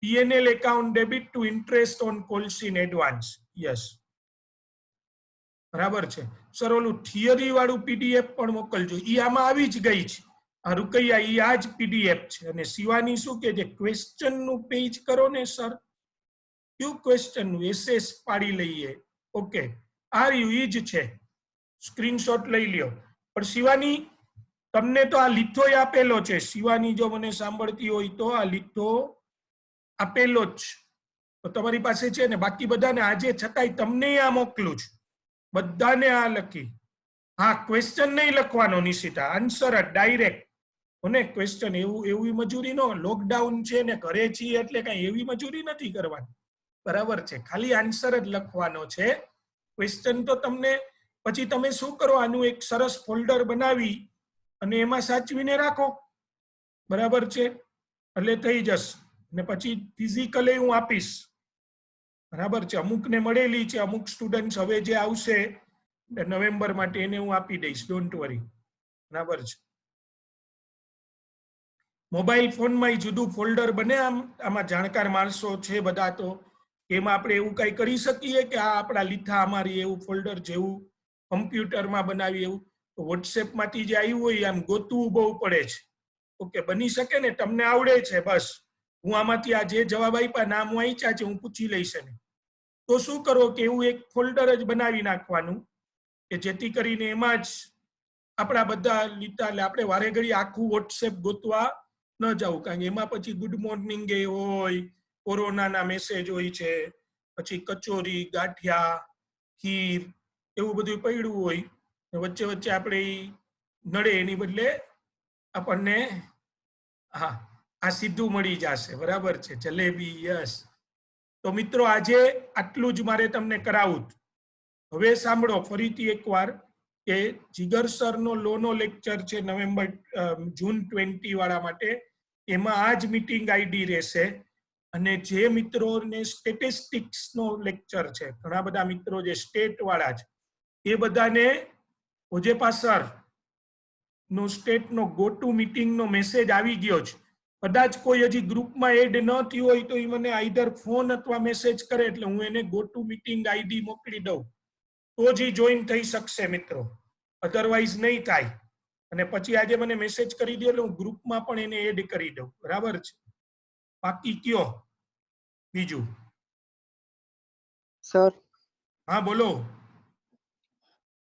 PNL account debit to interest on calls in advance. Yes, બરાબર છે. સર ઓલું થિયરી વાળું પીડીએફ પણ મોકલજો. ઈ આમાં આવી જ ગઈ છે. આ રૂકૈયા ઈ આ જ પીડીએફ છે. અને શિવાની શું કે છે, ક્વેશ્ચન નું પેજ કરો ને સર. કયું ક્વેશ્ચન નું? એસએસ પાડી લઈએ. ઓકે, આ રહ્યું ઈ જ છે. સ્ક્રીનશોટ લઈ લ્યો. પણ શિવાની તમને તો આ લીથો આપેલો છે. શિવાની જો મને સાંભળતી હોય તો આ લીથો આપેલો જ તો તમારી પાસે છે ને. બાકી બધાને આજે છતાંય તમને આ મોકલું છું, બધાને આ લખી. હા, ક્વેશ્ચન નહીં લખવાનો નિશિતા, આન્સર જ ડાયરેક્ટ. અને ક્વેશ્ચન એવી મજૂરી નો, લોકડાઉન છે ને ઘરે છીએ એટલે કઈ એવી મજૂરી નથી કરવાની. બરાબર છે, ખાલી આન્સર જ લખવાનો છે. ક્વેશ્ચન તો તમને પછી તમે શું કરો, આનું એક સરસ ફોલ્ડર બનાવી અને એમાં સાચવીને રાખો. બરાબર છે, એટલે થઈ જશે. ને પછી ફિઝિકલી હું આપીશ. બરાબર છે, અમુકને મળેલી છે, અમુક સ્ટુડન્ટ હવે જે આવશે નવેમ્બર માટે એને હું આપી દઈશ, ડોન્ટ વરી. બરાબર છે. મોબાઈલ ફોનમાં જુદું ફોલ્ડર બને આમાં જાણકાર માણસો છે બધા, તો એમાં આપણે એવું કઈ કરી શકીએ કે આ આપણા લીધા અમારી એવું ફોલ્ડર જેવું કમ્પ્યુટરમાં બનાવી એવું? તો WhatsApp માંથી જે આવ્યું હોય આમ ગોતવું બહુ પડે છે. ઓકે, બની શકે ને? તમને આવડે છે, બસ હું આમાંથી આ જે જવાબ આપ્યા નામ વાંચ્યા છે હું પૂછી લઈશ એને. તો શું કરો કે એવું એક ફોલ્ડર જ બનાવી નાખવાનું કે જેથી કરીને એમાં જ આપણા બધા લીધા, એટલે આપણે વારે ઘડી આખું WhatsApp ગોતવા ન જવું, કારણ કે એમાં પછી ગુડ મોર્નિંગ એ હોય, કોરોનાના મેસેજ હોય છે, પછી કચોરી, ગાંઠિયા, ખીર એવું બધું પડ્યું હોય. વચ્ચે વચ્ચે આપણે નડે એની બદલે આપણને હા આ સીધું મળી જશે. બરાબર છે, જલેબી. યસ. તો મિત્રો આજે આટલું જ મારે તમને કરાવું. હવે સાંભળો ફરીથી એકવાર કે જીગર સરનો લોનો લેક્ચર છે જૂન 20 વાળા માટે, એમાં આ જ મીટિંગ આઈડી રહેશે. અને જે મિત્રોને સ્ટેટિસ્ટિક્સ નો લેક્ચર છે, ઘણા બધા મિત્રો જે સ્ટેટ વાળા છે, એ બધાને ઓજેપા સર નો સ્ટેટ નો ગો ટુ મીટિંગ નો મેસેજ આવી ગયો છે. કદાચ કોઈ હજી ગ્રુપમાં એડ ન થયું હોય તો એ મને આઈધર ફોન અથવા મેસેજ કરે, એટલે હું એને ગો ટુ મીટિંગ આઈડી મોકલી દઉં તો જ જોઈન થઈ શકશે મિત્રો, અધરવાઇઝ નહીં થાય. અને પછી આજે મને મેસેજ કરી દે એટલે હું ગ્રુપમાં પણ એને એડ કરી દઉં. બરાબર છે? બાકી કયો બીજું? સર હા બોલો.